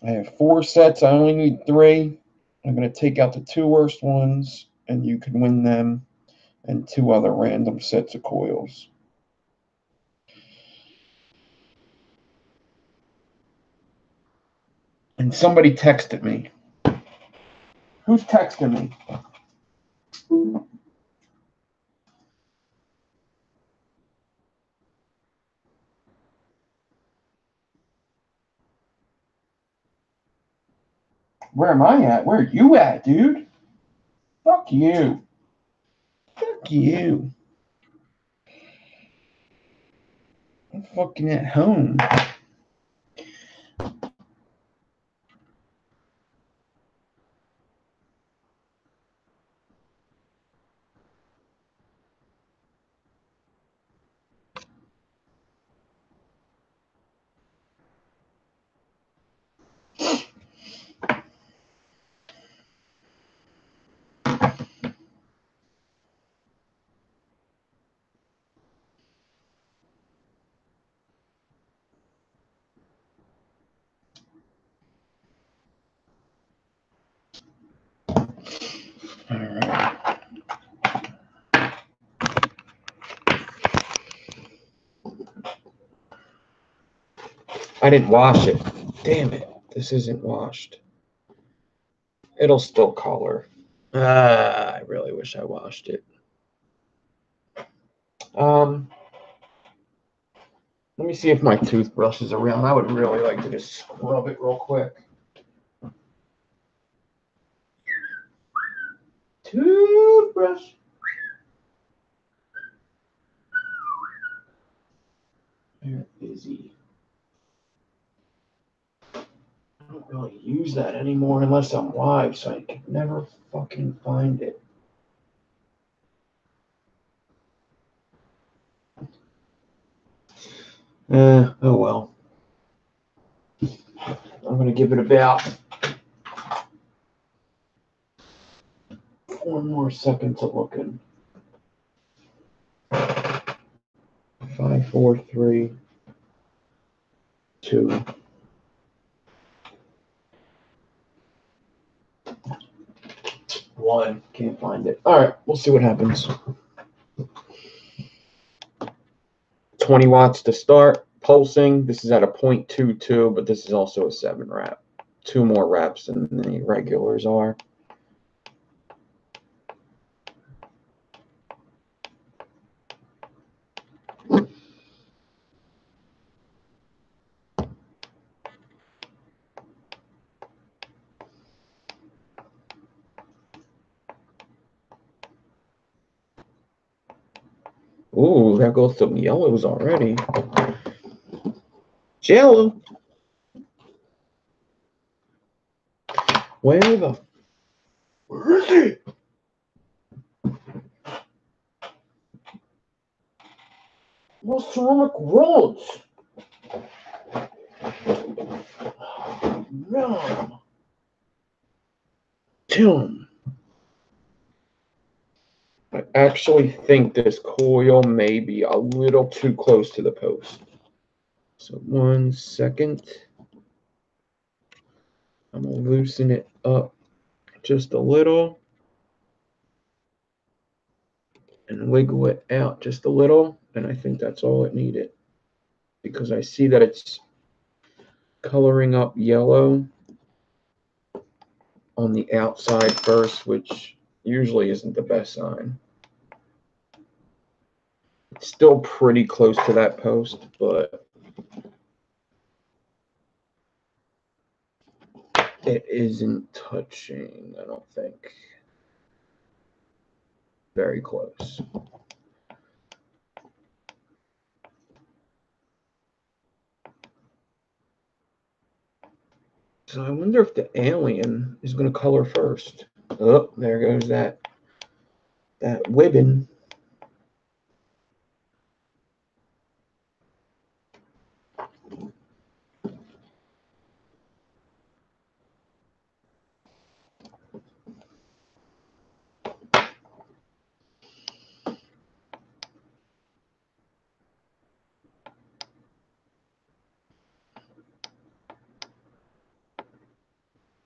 I have 4 sets. I only need 3. I'm going to take out the 2 worst ones, and you can win them, and 2 other random sets of coils. And somebody texted me. Who's texting me? Where am I at? Where are you at, dude? Fuck you. Fuck you. I'm fucking at home. All right. I didn't wash it. Damn it. This isn't washed. It'll still color. I really wish I washed it. Let me see if my toothbrush is around. I would really like to just scrub it real quick. Toothbrush. Where is he? I don't really use that anymore unless I'm live, so I can never fucking find it. Oh well. I'm gonna give it about one more second to look in. 5, 4, 3, 2. One. Can't find it. All right, we'll see what happens. 20 watts to start. Pulsing. This is at a 0.22, but this is also a 7 wrap. 2 more wraps than the regulars are. Ooh, there goes some yellows already. Jello. Where is he? What's ceramic rods? No. Tim. I actually think this coil may be a little too close to the post. So 1 second. I'm going to loosen it up just a little and wiggle it out just a little. And I think that's all it needed, because I see that it's coloring up yellow on the outside first, which usually isn't the best sign. It's still pretty close to that post, but it isn't touching, I don't think. Very close. So I wonder if the alien is going to color first. Oh, there goes that ribbon.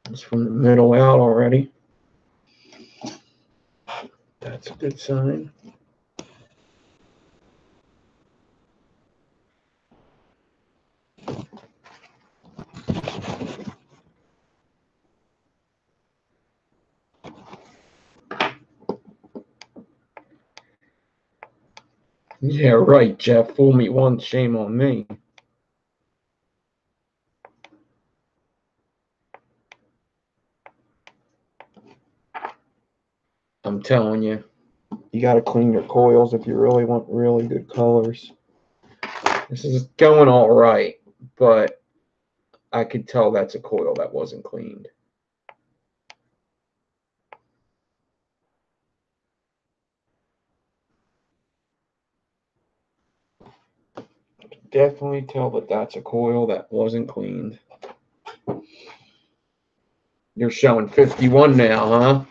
It's from the middle out already. That's a good sign. Yeah, right, Jeff. Fool me once, shame on me. I'm telling you, you got to clean your coils if you really want really good colors. This is going all right, but I could tell that's a coil that wasn't cleaned. Definitely tell that that's a coil that wasn't cleaned. You're showing 51 now, huh?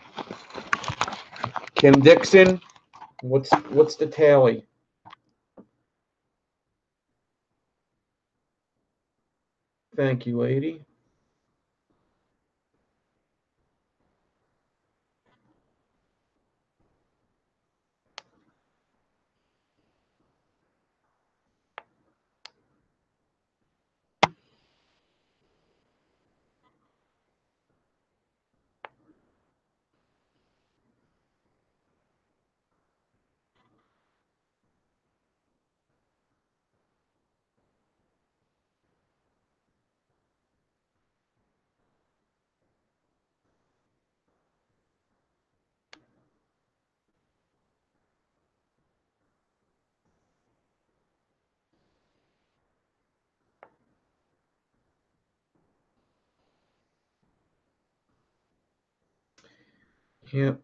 Kim Dixon, what's the tally? Thank you, lady. Yep.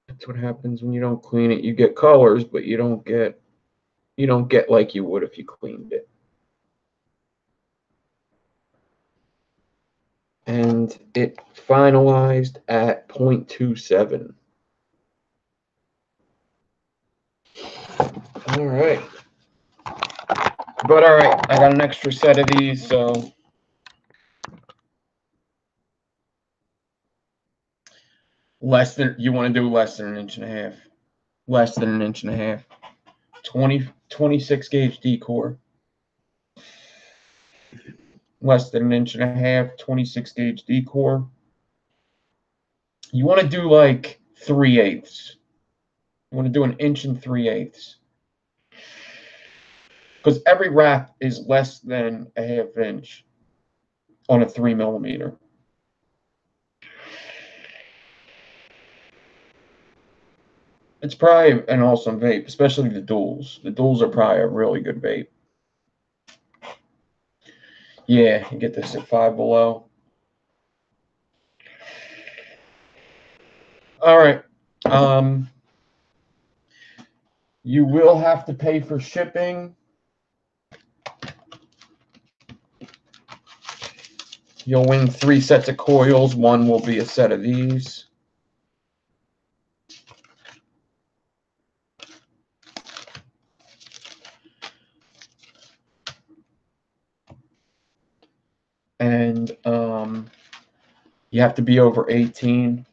That's what happens when you don't clean it. You get colors, but you don't get like you would if you cleaned it. And it finalized at 0.27. All right. But all right, I got an extra set of these, so less than, you want to do less than an inch and a half. Less than an inch and a half. 26 gauge D-core. Less than an inch and a half, 26 gauge D-core. You want to do like 3/8. You want to do an inch and 3/8. Because every wrap is less than a half inch on a 3mm. It's probably an awesome vape, especially the duals. The duals are probably a really good vape. Yeah, you get this at Five Below. All right. You will have to pay for shipping. You'll win 3 sets of coils. One will be a set of these. And you have to be over 18.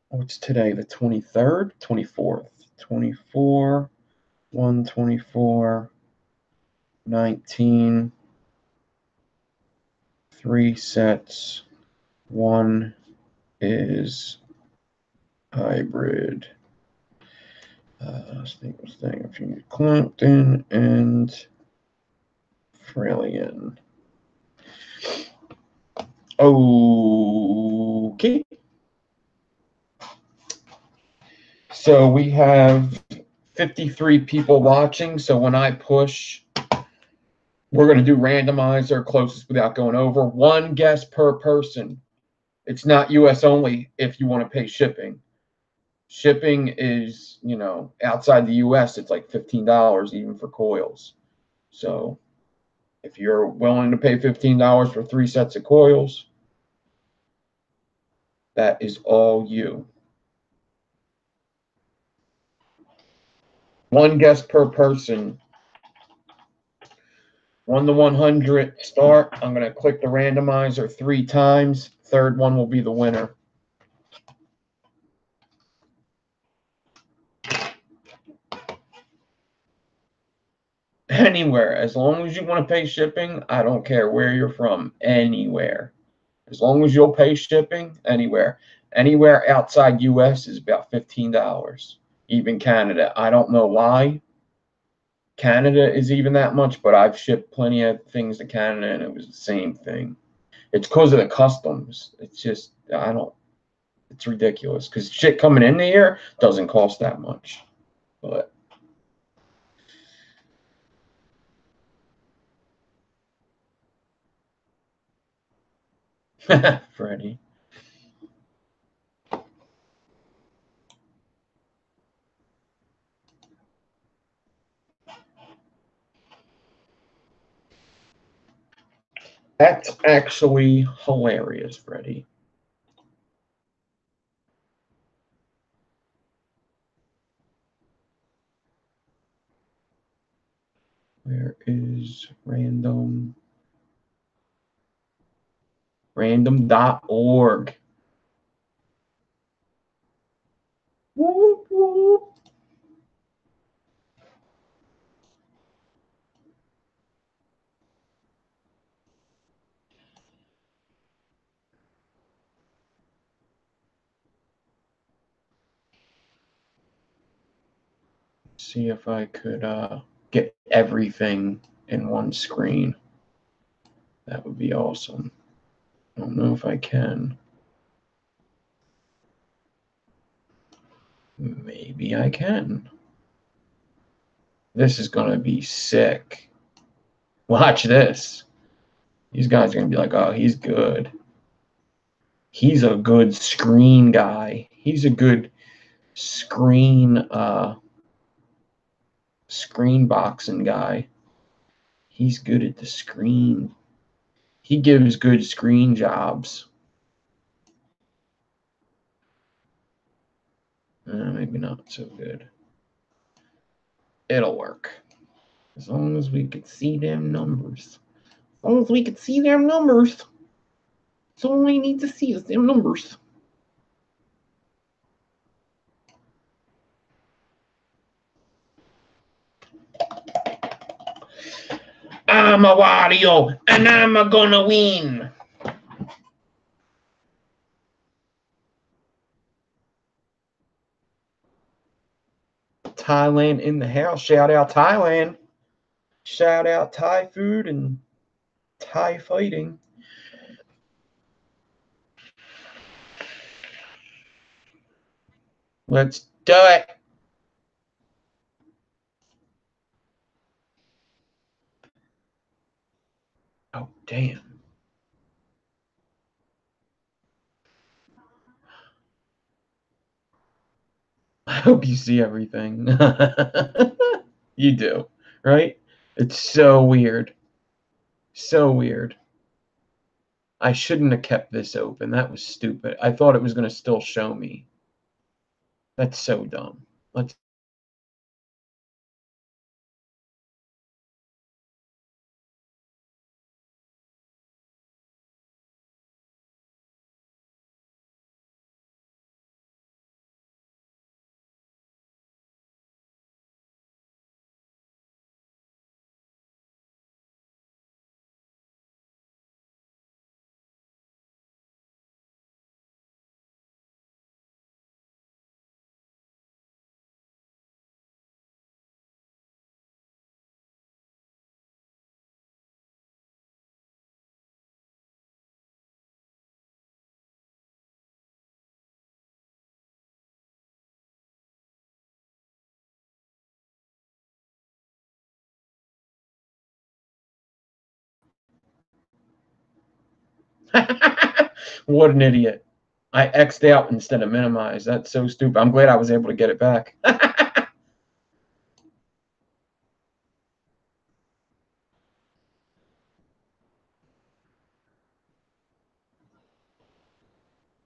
What's today? The 23rd? 24th. 24, 124, 19. 3 sets. 1 is hybrid. Staples thing. If you need Clampton and Frallian. Okay. So we have 53 people watching. So when I push, we're going to do randomizer closest without going over. 1 guess per person. It's not US only if you want to pay shipping. Shipping is, you know, outside the US, it's like $15 even for coils. So if you're willing to pay $15 for 3 sets of coils, that is all you. 1 guess per person. 1 to 100 start. I'm going to click the randomizer 3 times. Third one will be the winner. Anywhere. As long as you want to pay shipping, I don't care where you're from. Anywhere. As long as you'll pay shipping, anywhere. Anywhere outside US is about $15. Even Canada. I don't know why Canada is even that much, but I've shipped plenty of things to Canada and it was the same thing. It's because of the customs. It's just, I don't, it's ridiculous because shit coming in here doesn't cost that much. But Freddie. That's actually hilarious, Freddie. Where is random? Random.org. Whoop, whoop. See if I could get everything in one screen. That would be awesome. I don't know if I can. Maybe I can. This is going to be sick. Watch this. These guys are going to be like, oh, he's good. He's a good screen guy. He's a good screen boxing guy. He's good at the screen. He gives good screen jobs. Maybe not so good. It'll work. As long as we could see them numbers. As long as we could see them numbers. That's all we need to see is them numbers. I'm a Wario, and I'm gonna win. Thailand in the house. Shout out Thailand. Shout out Thai food and Thai fighting. Let's do it. Oh, damn. I hope you see everything. You do, right? It's so weird. So weird. I shouldn't have kept this open. That was stupid. I thought it was going to still show me. That's so dumb. Let's. What an idiot. I X'd out instead of minimize. That's so stupid. I'm glad I was able to get it back.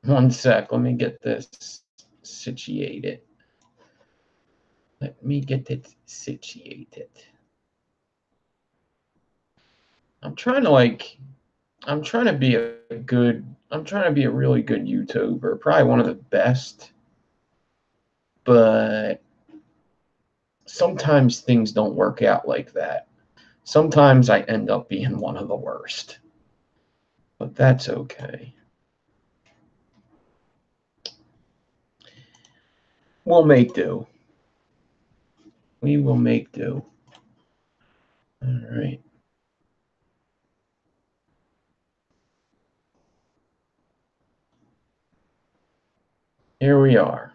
One sec. Let me get this situated. Let me get it situated. I'm trying to be a really good YouTuber, probably one of the best, but sometimes things don't work out like that. Sometimes I end up being one of the worst, but that's okay. We'll make do. We will make do. All right. Here we are.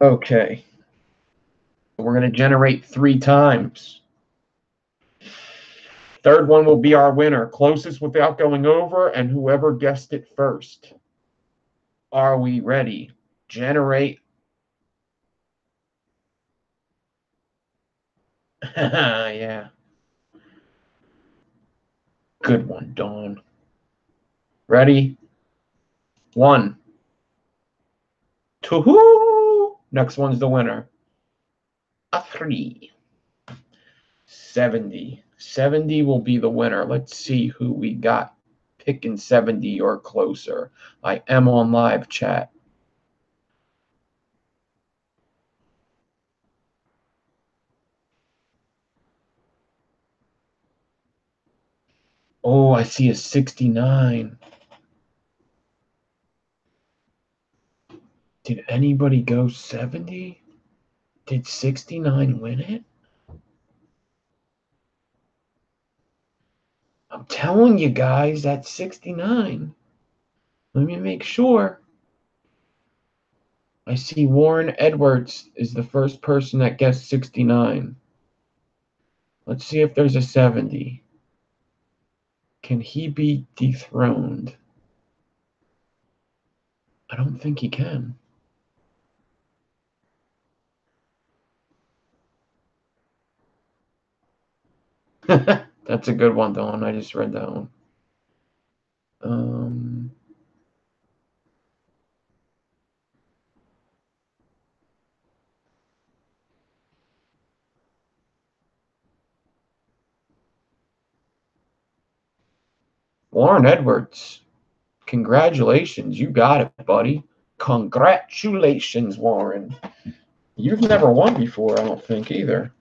Okay. We're going to generate 3 times. Third one will be our winner. Closest without going over, and whoever guessed it first. Are we ready? Generate. Yeah. Good one, Dawn. Ready? 1. 2. Next one's the winner. A 3. 70. 70 will be the winner. Let's see who we got picking 70 or closer. I am on live chat. Oh, I see a 69. Did anybody go 70? Did 69 win it? I'm telling you guys, that's 69. Let me make sure. I see Warren Edwards is the first person that guessed 69. Let's see if there's a 70. Can he be dethroned? I don't think he can. That's a good one, Dawn. I just read that one. Warren Edwards, congratulations. You got it, buddy. Congratulations, Warren. You've never won before, I don't think, either.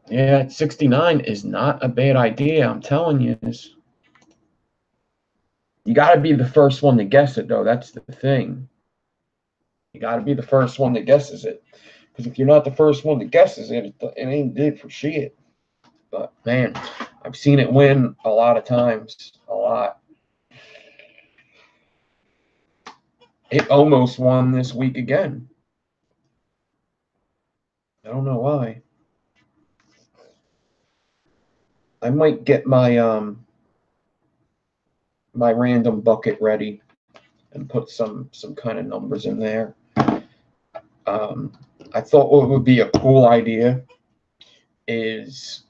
Yeah, 69 is not a bad idea, I'm telling you. You got to be the first one to guess it, though. That's the thing. You got to be the first one that guesses it. Because if you're not the first one that guesses it, it ain't good for shit. But, man, I've seen it win a lot of times. A lot. It almost won this week again. I don't know why. I might get my my random bucket ready and put some kind of numbers in there. I thought what would be a cool idea is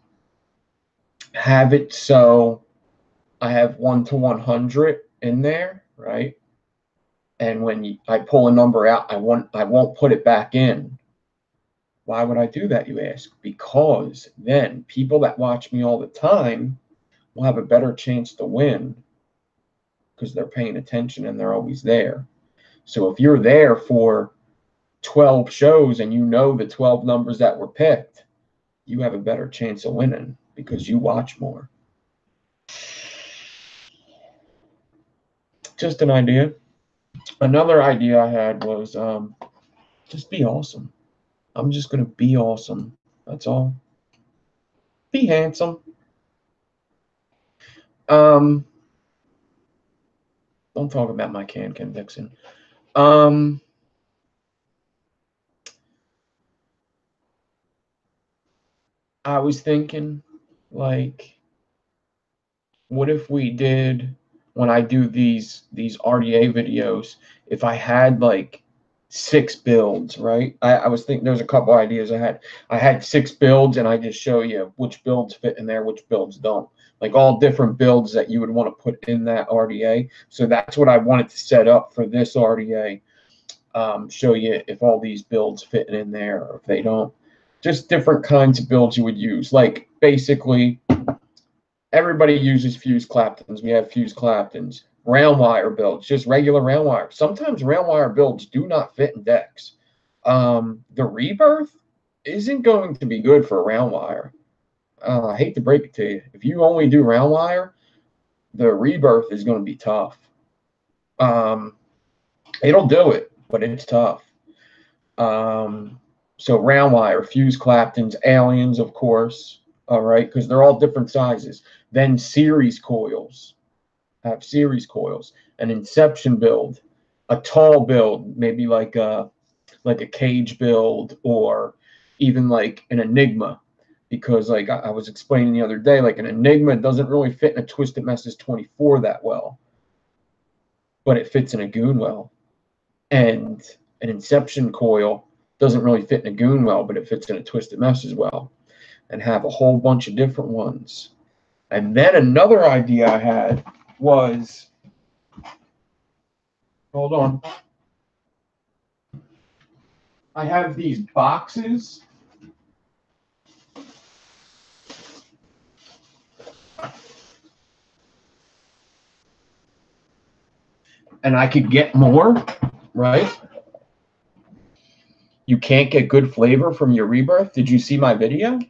have it so I have 1 to 100 in there, right? And when I pull a number out, I won't put it back in. Why would I do that, you ask? Because then people that watch me all the time will have a better chance to win because they're paying attention and they're always there. So if you're there for 12 shows and you know the 12 numbers that were picked, you have a better chance of winning because you watch more. Just an idea. Another idea I had was just be awesome. I'm just going to be awesome. That's all. Be handsome. Don't talk about my can Vixen. I was thinking, like, what if we did, when I do these RDA videos, if I had like 6 builds, right? I was thinking there's a couple ideas I had. I had 6 builds and I just show you which builds fit in there, which builds don't. Like all different builds that you would want to put in that RDA. So that's what I wanted to set up for this RDA. Show you if all these builds fit in there or if they don't. Just different kinds of builds you would use. Like basically everybody uses fused Claptons. We have fused Claptons. Round wire builds, just regular round wire. Sometimes round wire builds do not fit in decks. The rebirth isn't going to be good for round wire. I hate to break it to you. If you only do round wire, the rebirth is going to be tough. It'll do it, but it's tough. So round wire, fused Claptons, aliens, of course. All right, because they're all different sizes. Then series coils. Have series coils, an inception build, a tall build, maybe like a cage build, or even like an enigma, because like I was explaining the other day, like an enigma doesn't really fit in a Twisted Messes 24 that well, but it fits in a goon well, and an inception coil doesn't really fit in a goon well, but it fits in a Twisted Mess as well, and have a whole bunch of different ones. And then another idea I had was, hold on, I have these boxes. And I could get more, right? You can't get good flavor from your rebirth. Did you see my video?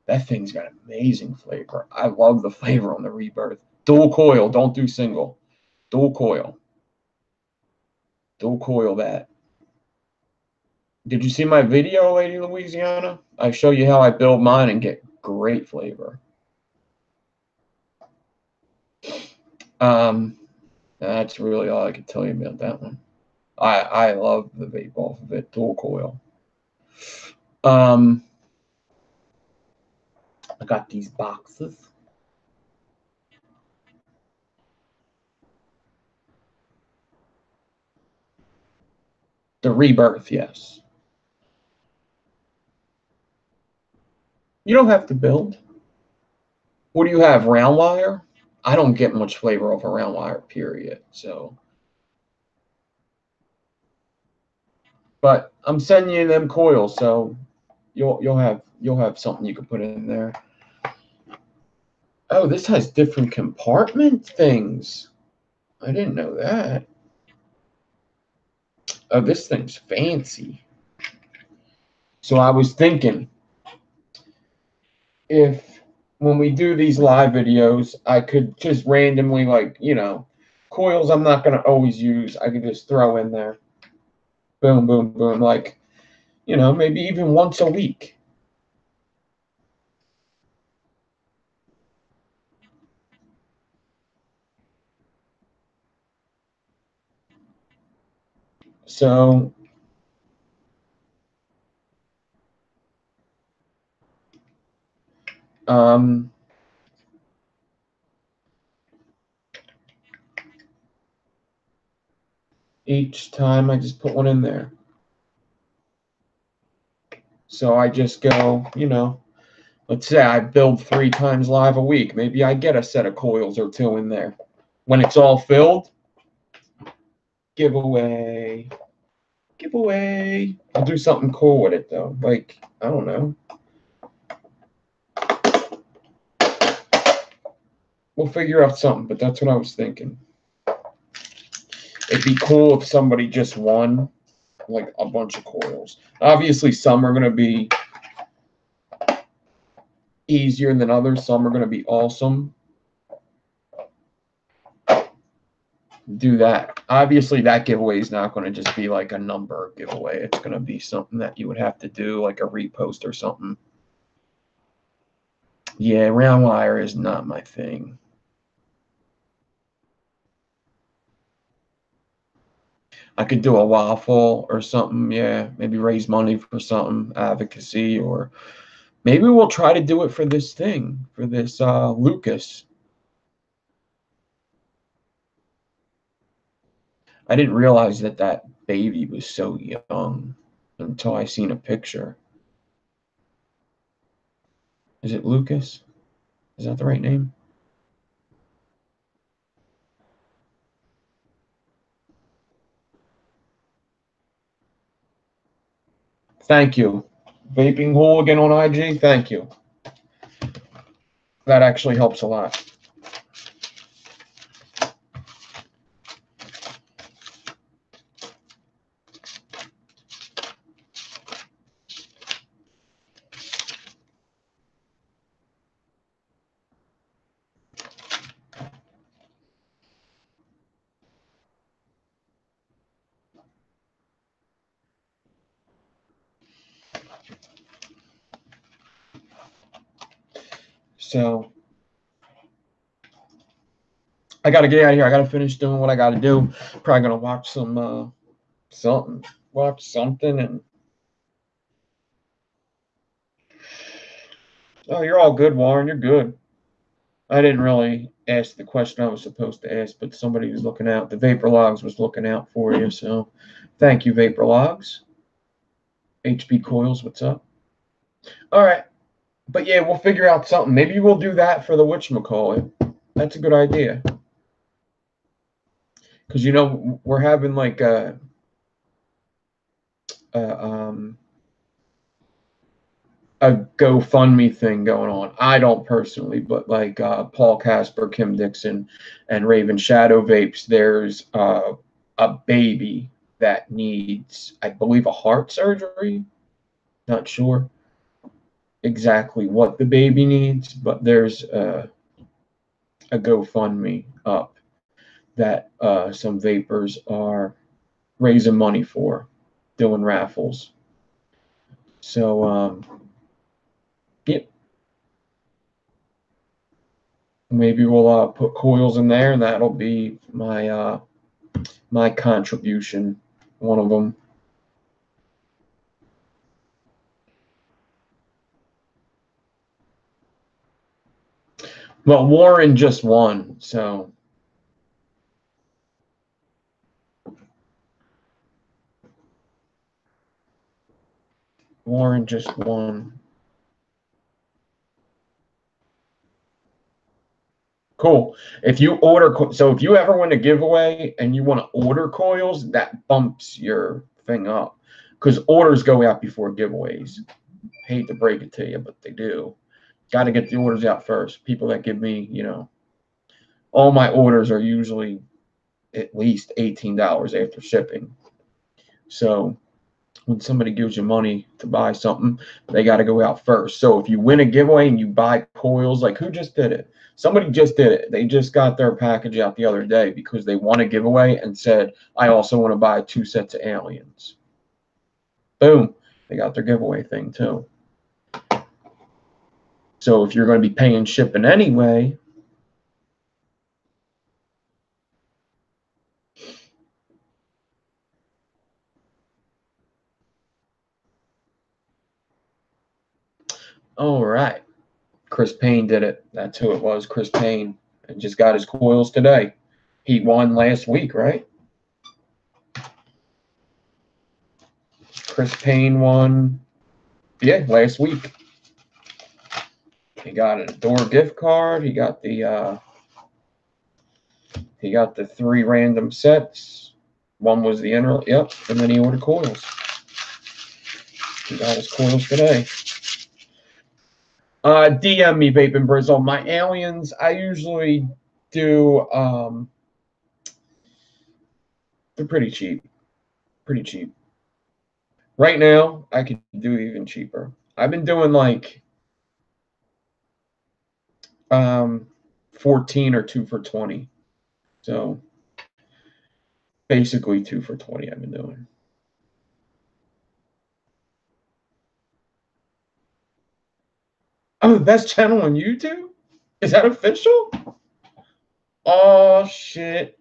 That thing's got amazing flavor. I love the flavor on the rebirth. Dual coil, don't do single. Dual coil. Dual coil that. Did you see my video, Lady Louisiana? I show you how I build mine and get great flavor. That's really all I can tell you about that one. I love the vape off of it, dual coil. I got these boxes. The rebirth, yes. You don't have to build. What do you have, round wire? I don't get much flavor off a round wire, period. So, but I'm sending you them coils, so you'll have something you can put in there. Oh, this has different compartment things. I didn't know that. Oh, this thing's fancy. So I was thinking, if when we do these live videos, I could just randomly, like, coils I'm not going to always use, I could just throw in there. Boom, boom, boom. Like, maybe even once a week. So, each time I just put one in there. So I just go, let's say I build 3 times live a week. Maybe I get a set of coils or 2 in there. When it's all filled, giveaway. Giveaway. I'll do something cool with it, though. Like, I don't know. We'll figure out something, but that's what I was thinking. It'd be cool if somebody just won, like, a bunch of coils. Obviously, some are going to be easier than others. Some are going to be awesome. Do that. Obviously, that giveaway is not going to just be like a number giveaway. It's going to be something that you would have to do, like a repost or something. Yeah, round wire is not my thing. I could do a waffle or something. Yeah, maybe raise money for something, advocacy, or maybe we'll try to do it for this thing, for this Lucas. I didn't realize that that baby was so young until I seen a picture. Is it Lucas? Is that the right name? Thank you. Vaping Hooligan on IG, thank you. That actually helps a lot. So I got to get out of here. I got to finish doing what I got to do. Probably going to watch some something. Watch something and oh, you're all good, Warren. You're good. I didn't really ask the question I was supposed to ask, but somebody was looking out. The Vapor Logs was looking out for you. So thank you, Vapor Logs. HB Coils, what's up? All right. But yeah, we'll figure out something. Maybe we'll do that for the whatchamacallit. That's a good idea. Because, we're having like a GoFundMe thing going on. I don't personally, but like Paul Casper, Kim Dixon, and Raven Shadow Vapes, there's a baby that needs, I believe, a heart surgery. Not sure exactly what the baby needs, but there's a GoFundMe up that some vapors are raising money for, doing raffles. So, yep. Maybe we'll put coils in there, and that'll be my my contribution. One of them. Well, Warren just won, so Lauren just won. Cool. If you order, so if you ever win a giveaway and you want to order coils, that bumps your thing up because orders go out before giveaways. Hate to break it to you, but they do. Got to get the orders out first. People that give me, all my orders are usually at least $18 after shipping. So when somebody gives you money to buy something, they got to go out first. So if you win a giveaway and you buy coils, like who just did it? Somebody just did it. They just got their package out the other day because they won a giveaway and said, I also want to buy 2 sets of aliens. Boom. They got their giveaway thing too. So if you're going to be paying shipping anyway, all right. Chris Payne did it. That's who it was, Chris Payne. And just got his coils today. He won last week, right? Chris Payne won, yeah, last week. He got a door gift card. He got the 3 random sets. One was the inner, yep, and then he ordered coils. He got his coils today. DM me, Vaping Brizzle. My aliens, I usually do, they're pretty cheap. Pretty cheap. Right now, I could do even cheaper. I've been doing like 14 or 2 for 20. So basically 2 for 20 I've been doing. Oh, the best channel on YouTube? Is that official? Oh, shit.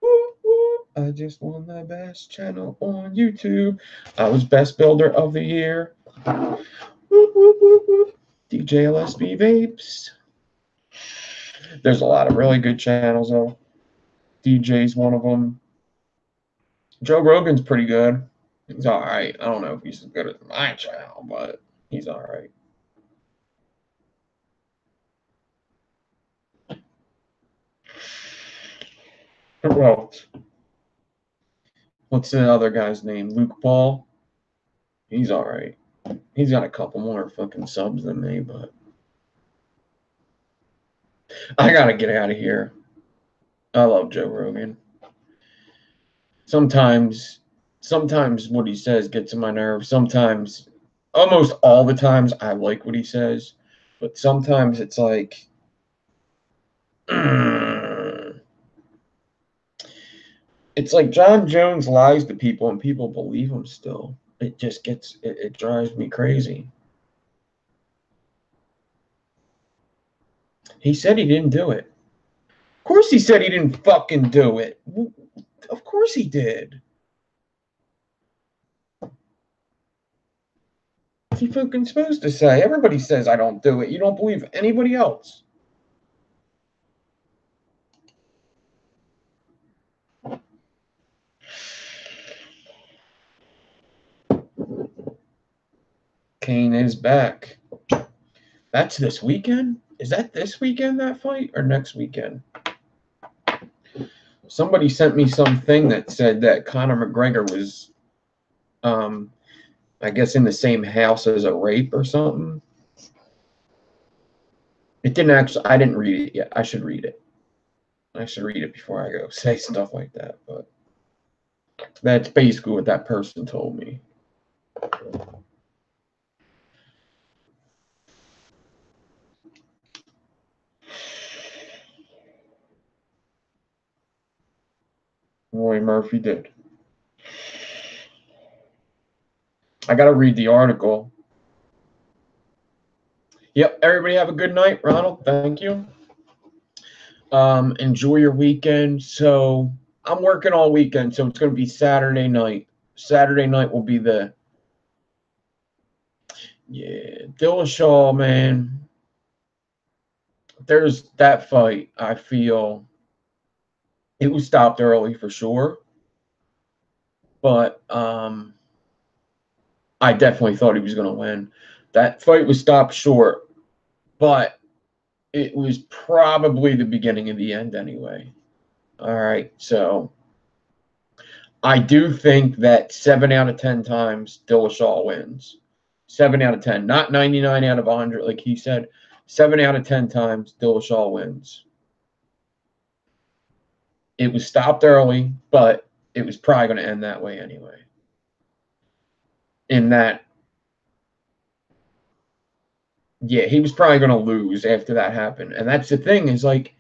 Woo, woo. I just won the best channel on YouTube. I was best builder of the year. Woo, woo, woo, woo. DJ LSB Vapes. There's a lot of really good channels, though. DJ's one of them. Joe Rogan's pretty good. He's all right. I don't know if he's as good as my channel, but he's all right. Well, what's the other guy's name? Luke Paul? He's all right. He's got a couple more fucking subs than me, but I gotta get out of here. I love Joe Rogan. Sometimes what he says gets on my nerves. Sometimes, almost all the times, I like what he says, but sometimes it's like, it's like John Jones lies to people and people believe him still. It just gets, it drives me crazy. He said he didn't do it. Of course he said he didn't fucking do it. Of course he did. What's he fucking supposed to say? Everybody says I don't do it. You don't believe anybody else. Kane is back. That's this weekend? Is that this weekend, that fight, or next weekend? Somebody sent me something that said that Conor McGregor was, I guess, in the same house as a rape or something. It didn't actually, I didn't read it yet. I should read it. I should read it before I go say stuff like that. But that's basically what that person told me. Roy Murphy did. I got to read the article. Yep, everybody have a good night. Ronald, thank you. Enjoy your weekend. So I'm working all weekend, so it's going to be Saturday night. Saturday night will be Dillashaw, man. There's that fight. I feel it was stopped early for sure. But I'm I definitely thought he was going to win. That fight was stopped short, but it was probably the beginning of the end anyway. All right, so I do think that 7 out of 10 times Dillashaw wins. 7 out of 10, not 99 out of 100 like he said. 7 out of 10 times Dillashaw wins. It was stopped early, but it was probably going to end that way anyway. In that, yeah, he was probably going to lose after that happened. And that's the thing is, like,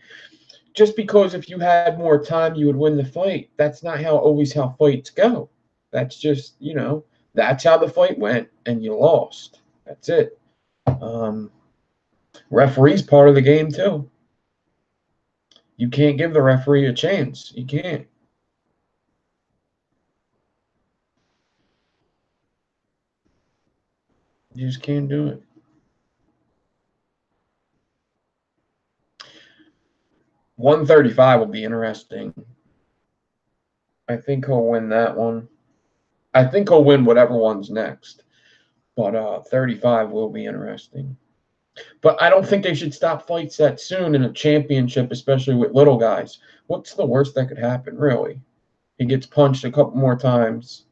just because if you had more time, you would win the fight, that's not always how fights go. That's just, that's how the fight went, and you lost. That's it. Referee's part of the game, too. You can't give the referee a chance. You can't. You just can't do it. $135 will be interesting. I think he'll win that one. I think he'll win whatever one's next. But 35 will be interesting. But I don't think they should stop fights that soon in a championship, especially with little guys. What's the worst that could happen, really? He gets punched a couple more times.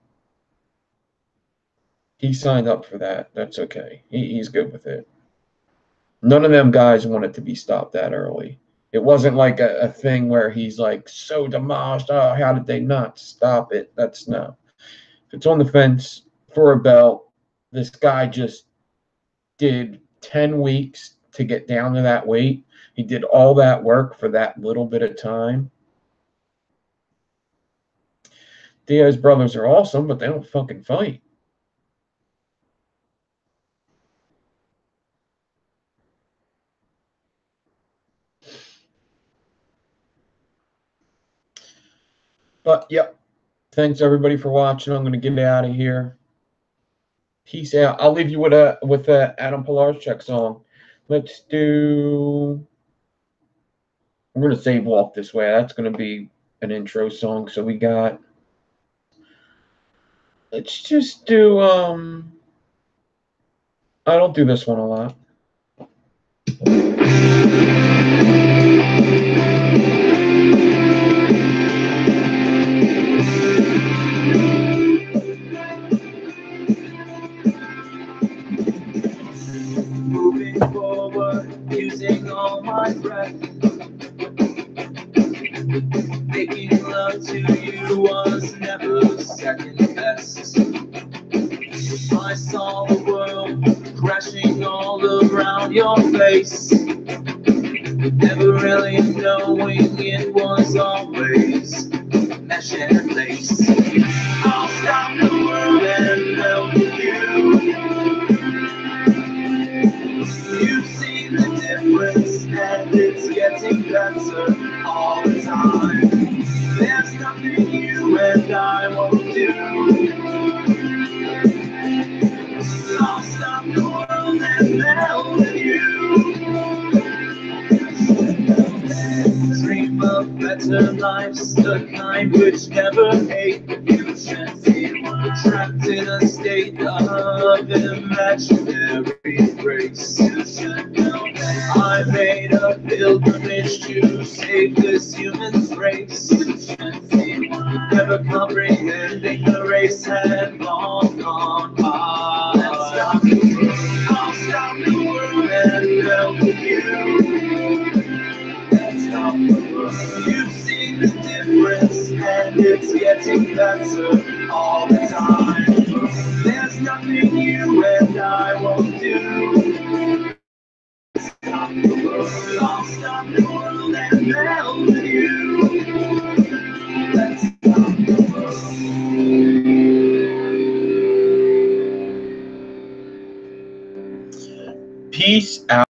He signed up for that. That's okay. He's good with it. None of them guys want it to be stopped that early. It wasn't like a thing where he's like so demolished. Oh, how did they not stop it? That's no. If it's on the fence for a belt, this guy just did 10 weeks to get down to that weight. He did all that work for that little bit of time. Diaz brothers are awesome, but they don't fucking fight. But, yep. Thanks, everybody, for watching. I'm going to get out of here. Peace out. I'll leave you with a Adam Pilarczyk song. Let's do... We're going to save Walk This Way. That's going to be an intro song. So we got... Let's just do... I don't do this one a lot. Moving forward, using all my breath. Making love to you was never second best. I saw the world crashing all around your face, never really knowing it was always mesh and lace. I'll stop the world and melt you. You've seen the difference, and it's getting better all the time. There's nothing you and I won't do. I'll stop the world and melt with you. Dream of better lives, the kind which never hate. You should see we're trapped in a state of imaginary grace. You should know that I made a pilgrimage to save this human race. You should see never comprehending the race had long gone by. Let's stop the world. I'll stop the world and melt with you. You've seen the difference, and it's getting better all the time. There's nothing you and I won't do. Stop the world, I'll stop the world and melt with you. Let's stop the world. Peace out.